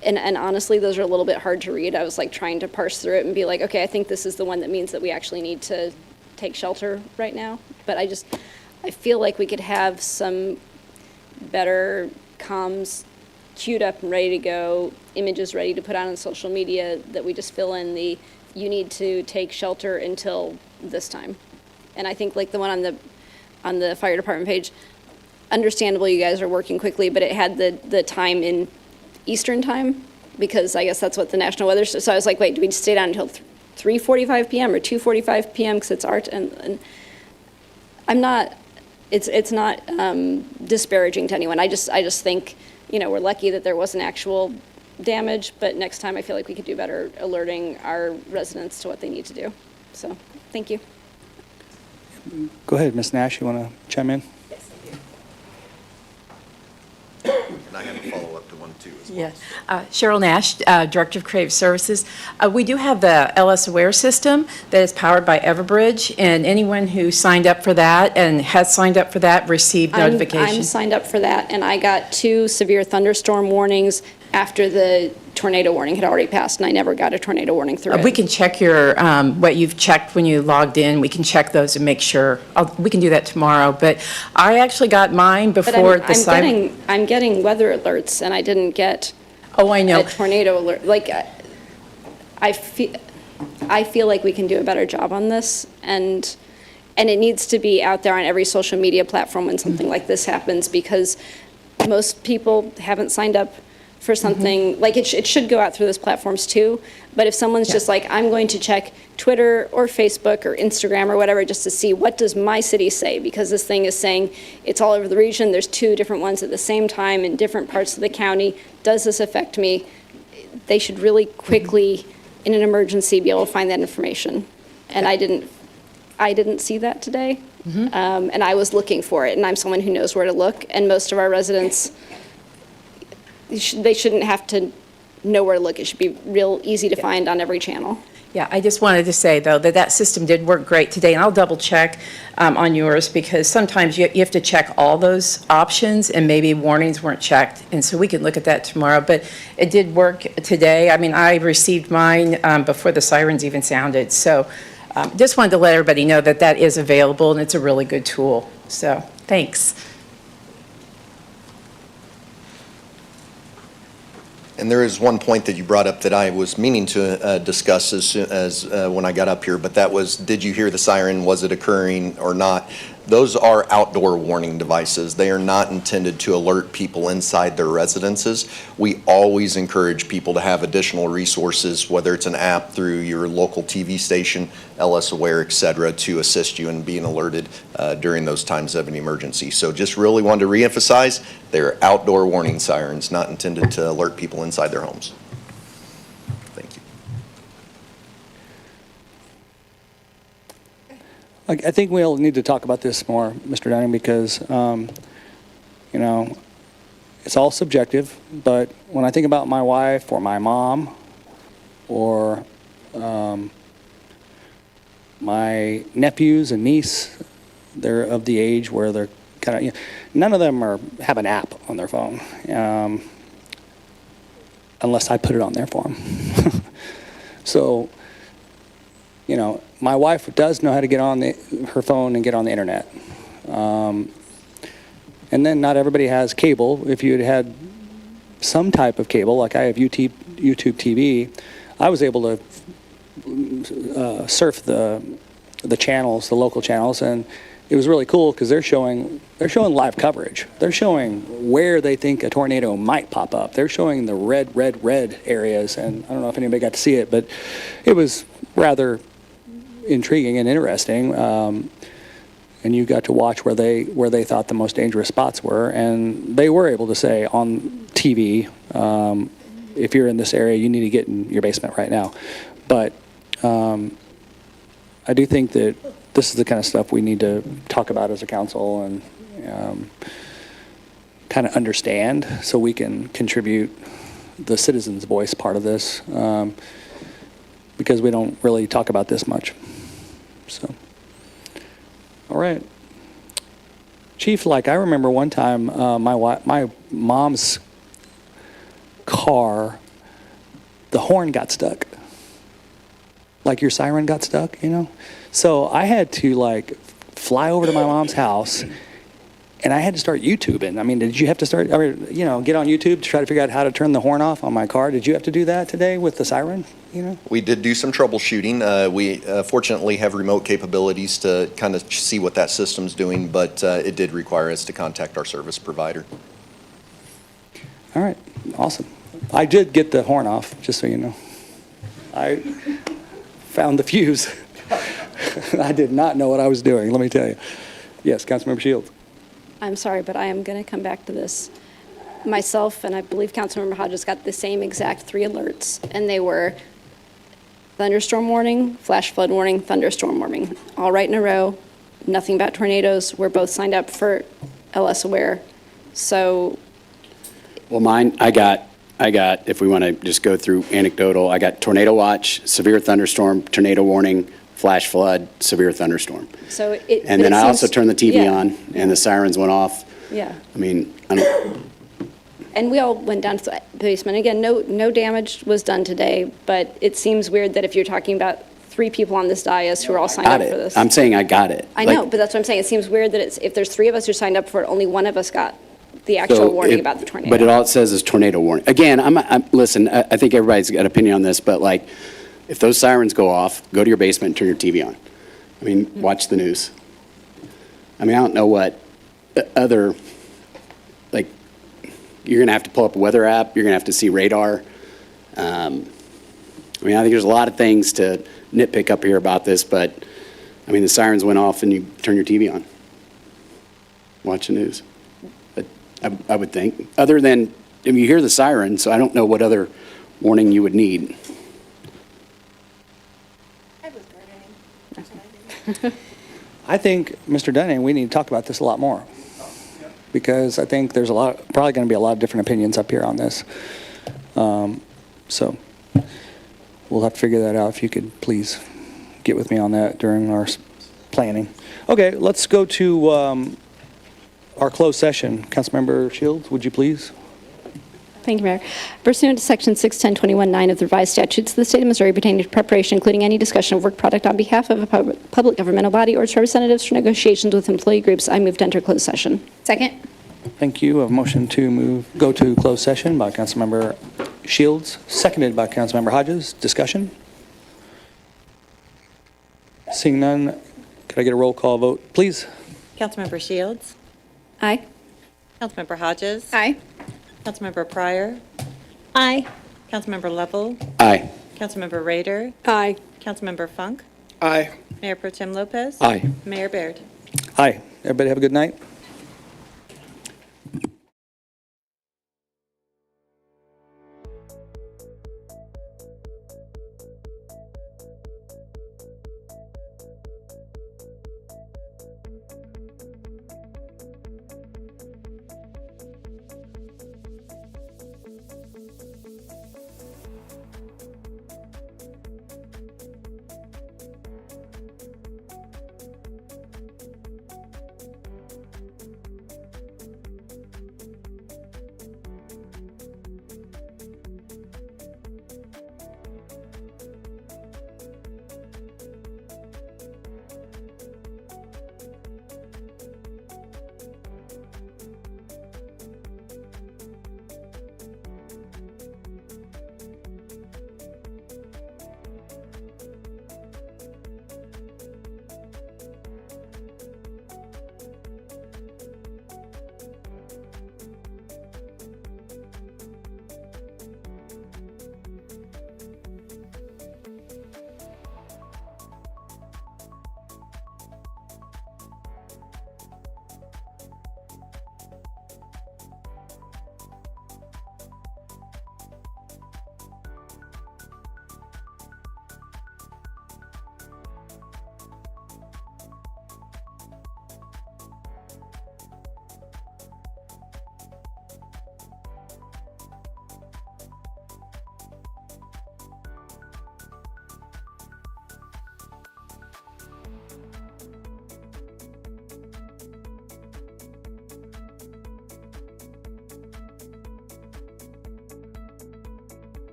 And honestly, those are a little bit hard to read. I was like trying to parse through it and be like, okay, I think this is the one that means that we actually need to take shelter right now. But I feel like we could have some better comms queued up and ready to go, images ready to put out on social media, that we just fill in the, you need to take shelter until this time. And I think like the one on the fire department page, understandable you guys are working quickly, but it had the time in Eastern time, because I guess that's what the National Weather, so I was like, wait, do we stay down until 3:45 p.m. or 2:45 p.m. because it's art, and I'm not, it's not disparaging to anyone. I just think, we're lucky that there wasn't actual damage, but next time I feel like we could do better alerting our residents to what they need to do. So, thank you. Go ahead, Ms. Nash, you want to chime in? And I have a follow-up to one, too, as well. Yes. Cheryl Nash, Director of Creative Services. We do have the LS Aware system that is powered by Everbridge, and anyone who signed up for that and has signed up for that received notification. I'm signed up for that, and I got 2 severe thunderstorm warnings after the tornado warning had already passed, and I never got a tornado warning through it. We can check your, what you've checked when you logged in. We can check those and make sure. We can do that tomorrow. But I actually got mine before the I'm getting weather alerts, and I didn't get I know. a tornado alert. Like, I feel like we can do a better job on this, and And it needs to be out there on every social media platform when something like this happens, because most people haven't signed up for something, like it should go out through those platforms too. But if someone's just like, I'm going to check Twitter or Facebook or Instagram or whatever just to see what does my city say, because this thing is saying it's all over the region, there's 2 different ones at the same time in different parts of the county, does this affect me? They should really quickly, in an emergency, be able to find that information. And I didn't see that today. And I was looking for it, and I'm someone who knows where to look, and most of our residents, they shouldn't have to know where to look. It should be real easy to find on every channel. Yeah, I just wanted to say, though, that system did work great today, and I'll double-check on yours, because sometimes you have to check all those options, and maybe warnings weren't checked, and so we can look at that tomorrow. But it did work today. I mean, I received mine before the sirens even sounded, so just wanted to let everybody know that that is available, and it's a really good tool. So, thanks. And there is one point that you brought up that I was meaning to discuss as when I got up here, but that was, did you hear the siren? Was it occurring or not? Those are outdoor warning devices. They are not intended to alert people inside their residences. We always encourage people to have additional resources, whether it's an app through your local TV station, LS Aware, et cetera, to assist you in being alerted during those times of an emergency. So just really wanted to reemphasize, they're outdoor warning sirens, not intended to alert people inside their homes. Thank you. I think we'll need to talk about this more, Mr. Dunning, because, you know, it's all subjective, but when I think about my wife or my mom or my nephews and niece, they're of the age where they're kind of, you know, none of them have an app on their phone, unless I put it on there for them. So, you know, my wife does know how to get on her phone and get on the internet. And then not everybody has cable. If you had some type of cable, like I have YouTube TV, I was able to surf the channels, the local channels, and it was really cool because they're showing live coverage. They're showing where they think a tornado might pop up. They're showing the red areas, and I don't know if anybody got to see it, but it was rather intriguing and interesting, and you got to watch where they thought the most dangerous spots were, and they were able to say on TV, if you're in this area, you need to get in your basement right now. But I do think that this is the kind of stuff we need to talk about as a council and kind of understand, so we can contribute the citizens' voice part of this, because we don't really talk about this much. So, all right. Chief, like I remember one time, my mom's car, the horn got stuck. Like your siren got stuck, you know? So I had to like fly over to my mom's house, and I had to start YouTubing. I mean, did you have to start, you know, get on YouTube to try to figure out how to turn the horn off on my car? Did you have to do that today with the siren, you know? We did do some troubleshooting. We fortunately have remote capabilities to kind of see what that system's doing, but it did require us to contact our service provider. All right, awesome. I did get the horn off, just so you know. I found the fuse. I did not know what I was doing, let me tell you. Yes, Councilmember Shields. I'm sorry, but I am going to come back to this. Myself and I believe Councilmember Hodges got the same exact 3 alerts, and they were thunderstorm warning, flash flood warning, thunderstorm warning, all right in a row. Nothing about tornadoes. We're both signed up for LS Aware. So, Well, mine, I got, if we want to just go through anecdotal, I got tornado watch, severe thunderstorm, tornado warning, flash flood, severe thunderstorm. so And then I also turned the TV on, and the sirens went off. Yeah. I mean, I don't, And we all went down to the basement. Again, no damage was done today, but it seems weird that if you're talking about 3 people on this dais who are all signed got up for it. this. I'm saying I got it. I know, but that's what I'm saying. It seems weird that if there's 3 of us who signed up for it, only one of us got the actual warning about the tornado. But all it says is tornado warning. Again, listen, I think everybody's got an opinion on this, but like, if those sirens go off, go to your basement and turn your TV on. I mean, watch the news. I mean, I don't know what other, like, you're going to have to pull up a weather app, you're going to have to see radar. I mean, I think there's a lot of things to nitpick up here about this, but, I mean, the sirens went off and you turn your TV on, watch the news. But I would think, other than, I mean, you hear the siren, so I don't know what other warning you would need. I think, Mr. Dunning, we need to talk about this a lot more, because I think there's probably going to be a lot of different opinions up here on this. So we'll have to figure that out. If you could please get with me on that during our planning. Okay, let's go to our closed session. Councilmember Shields, would you please? Thank you, Mayor. Pursuant to Section 61021-9 of the revised statutes of the state of Missouri pertaining to preparation, including any discussion of work product on behalf of a public governmental body or its representatives for negotiations with employee groups, I move to enter closed session. Second. Thank you. A motion to go to closed session by Councilmember Shields, seconded by Councilmember Hodges. Discussion? Seeing none, could I get a roll call vote, please? Councilmember Shields? Aye. Councilmember Hodges? Aye. Councilmember Pryor? Aye. Councilmember Lovell? Aye. Councilmember Rader? Aye. Councilmember Funk? Aye. Mayor Pro Tem Lopez? Aye. Mayor Baird? Aye. Everybody have a good night.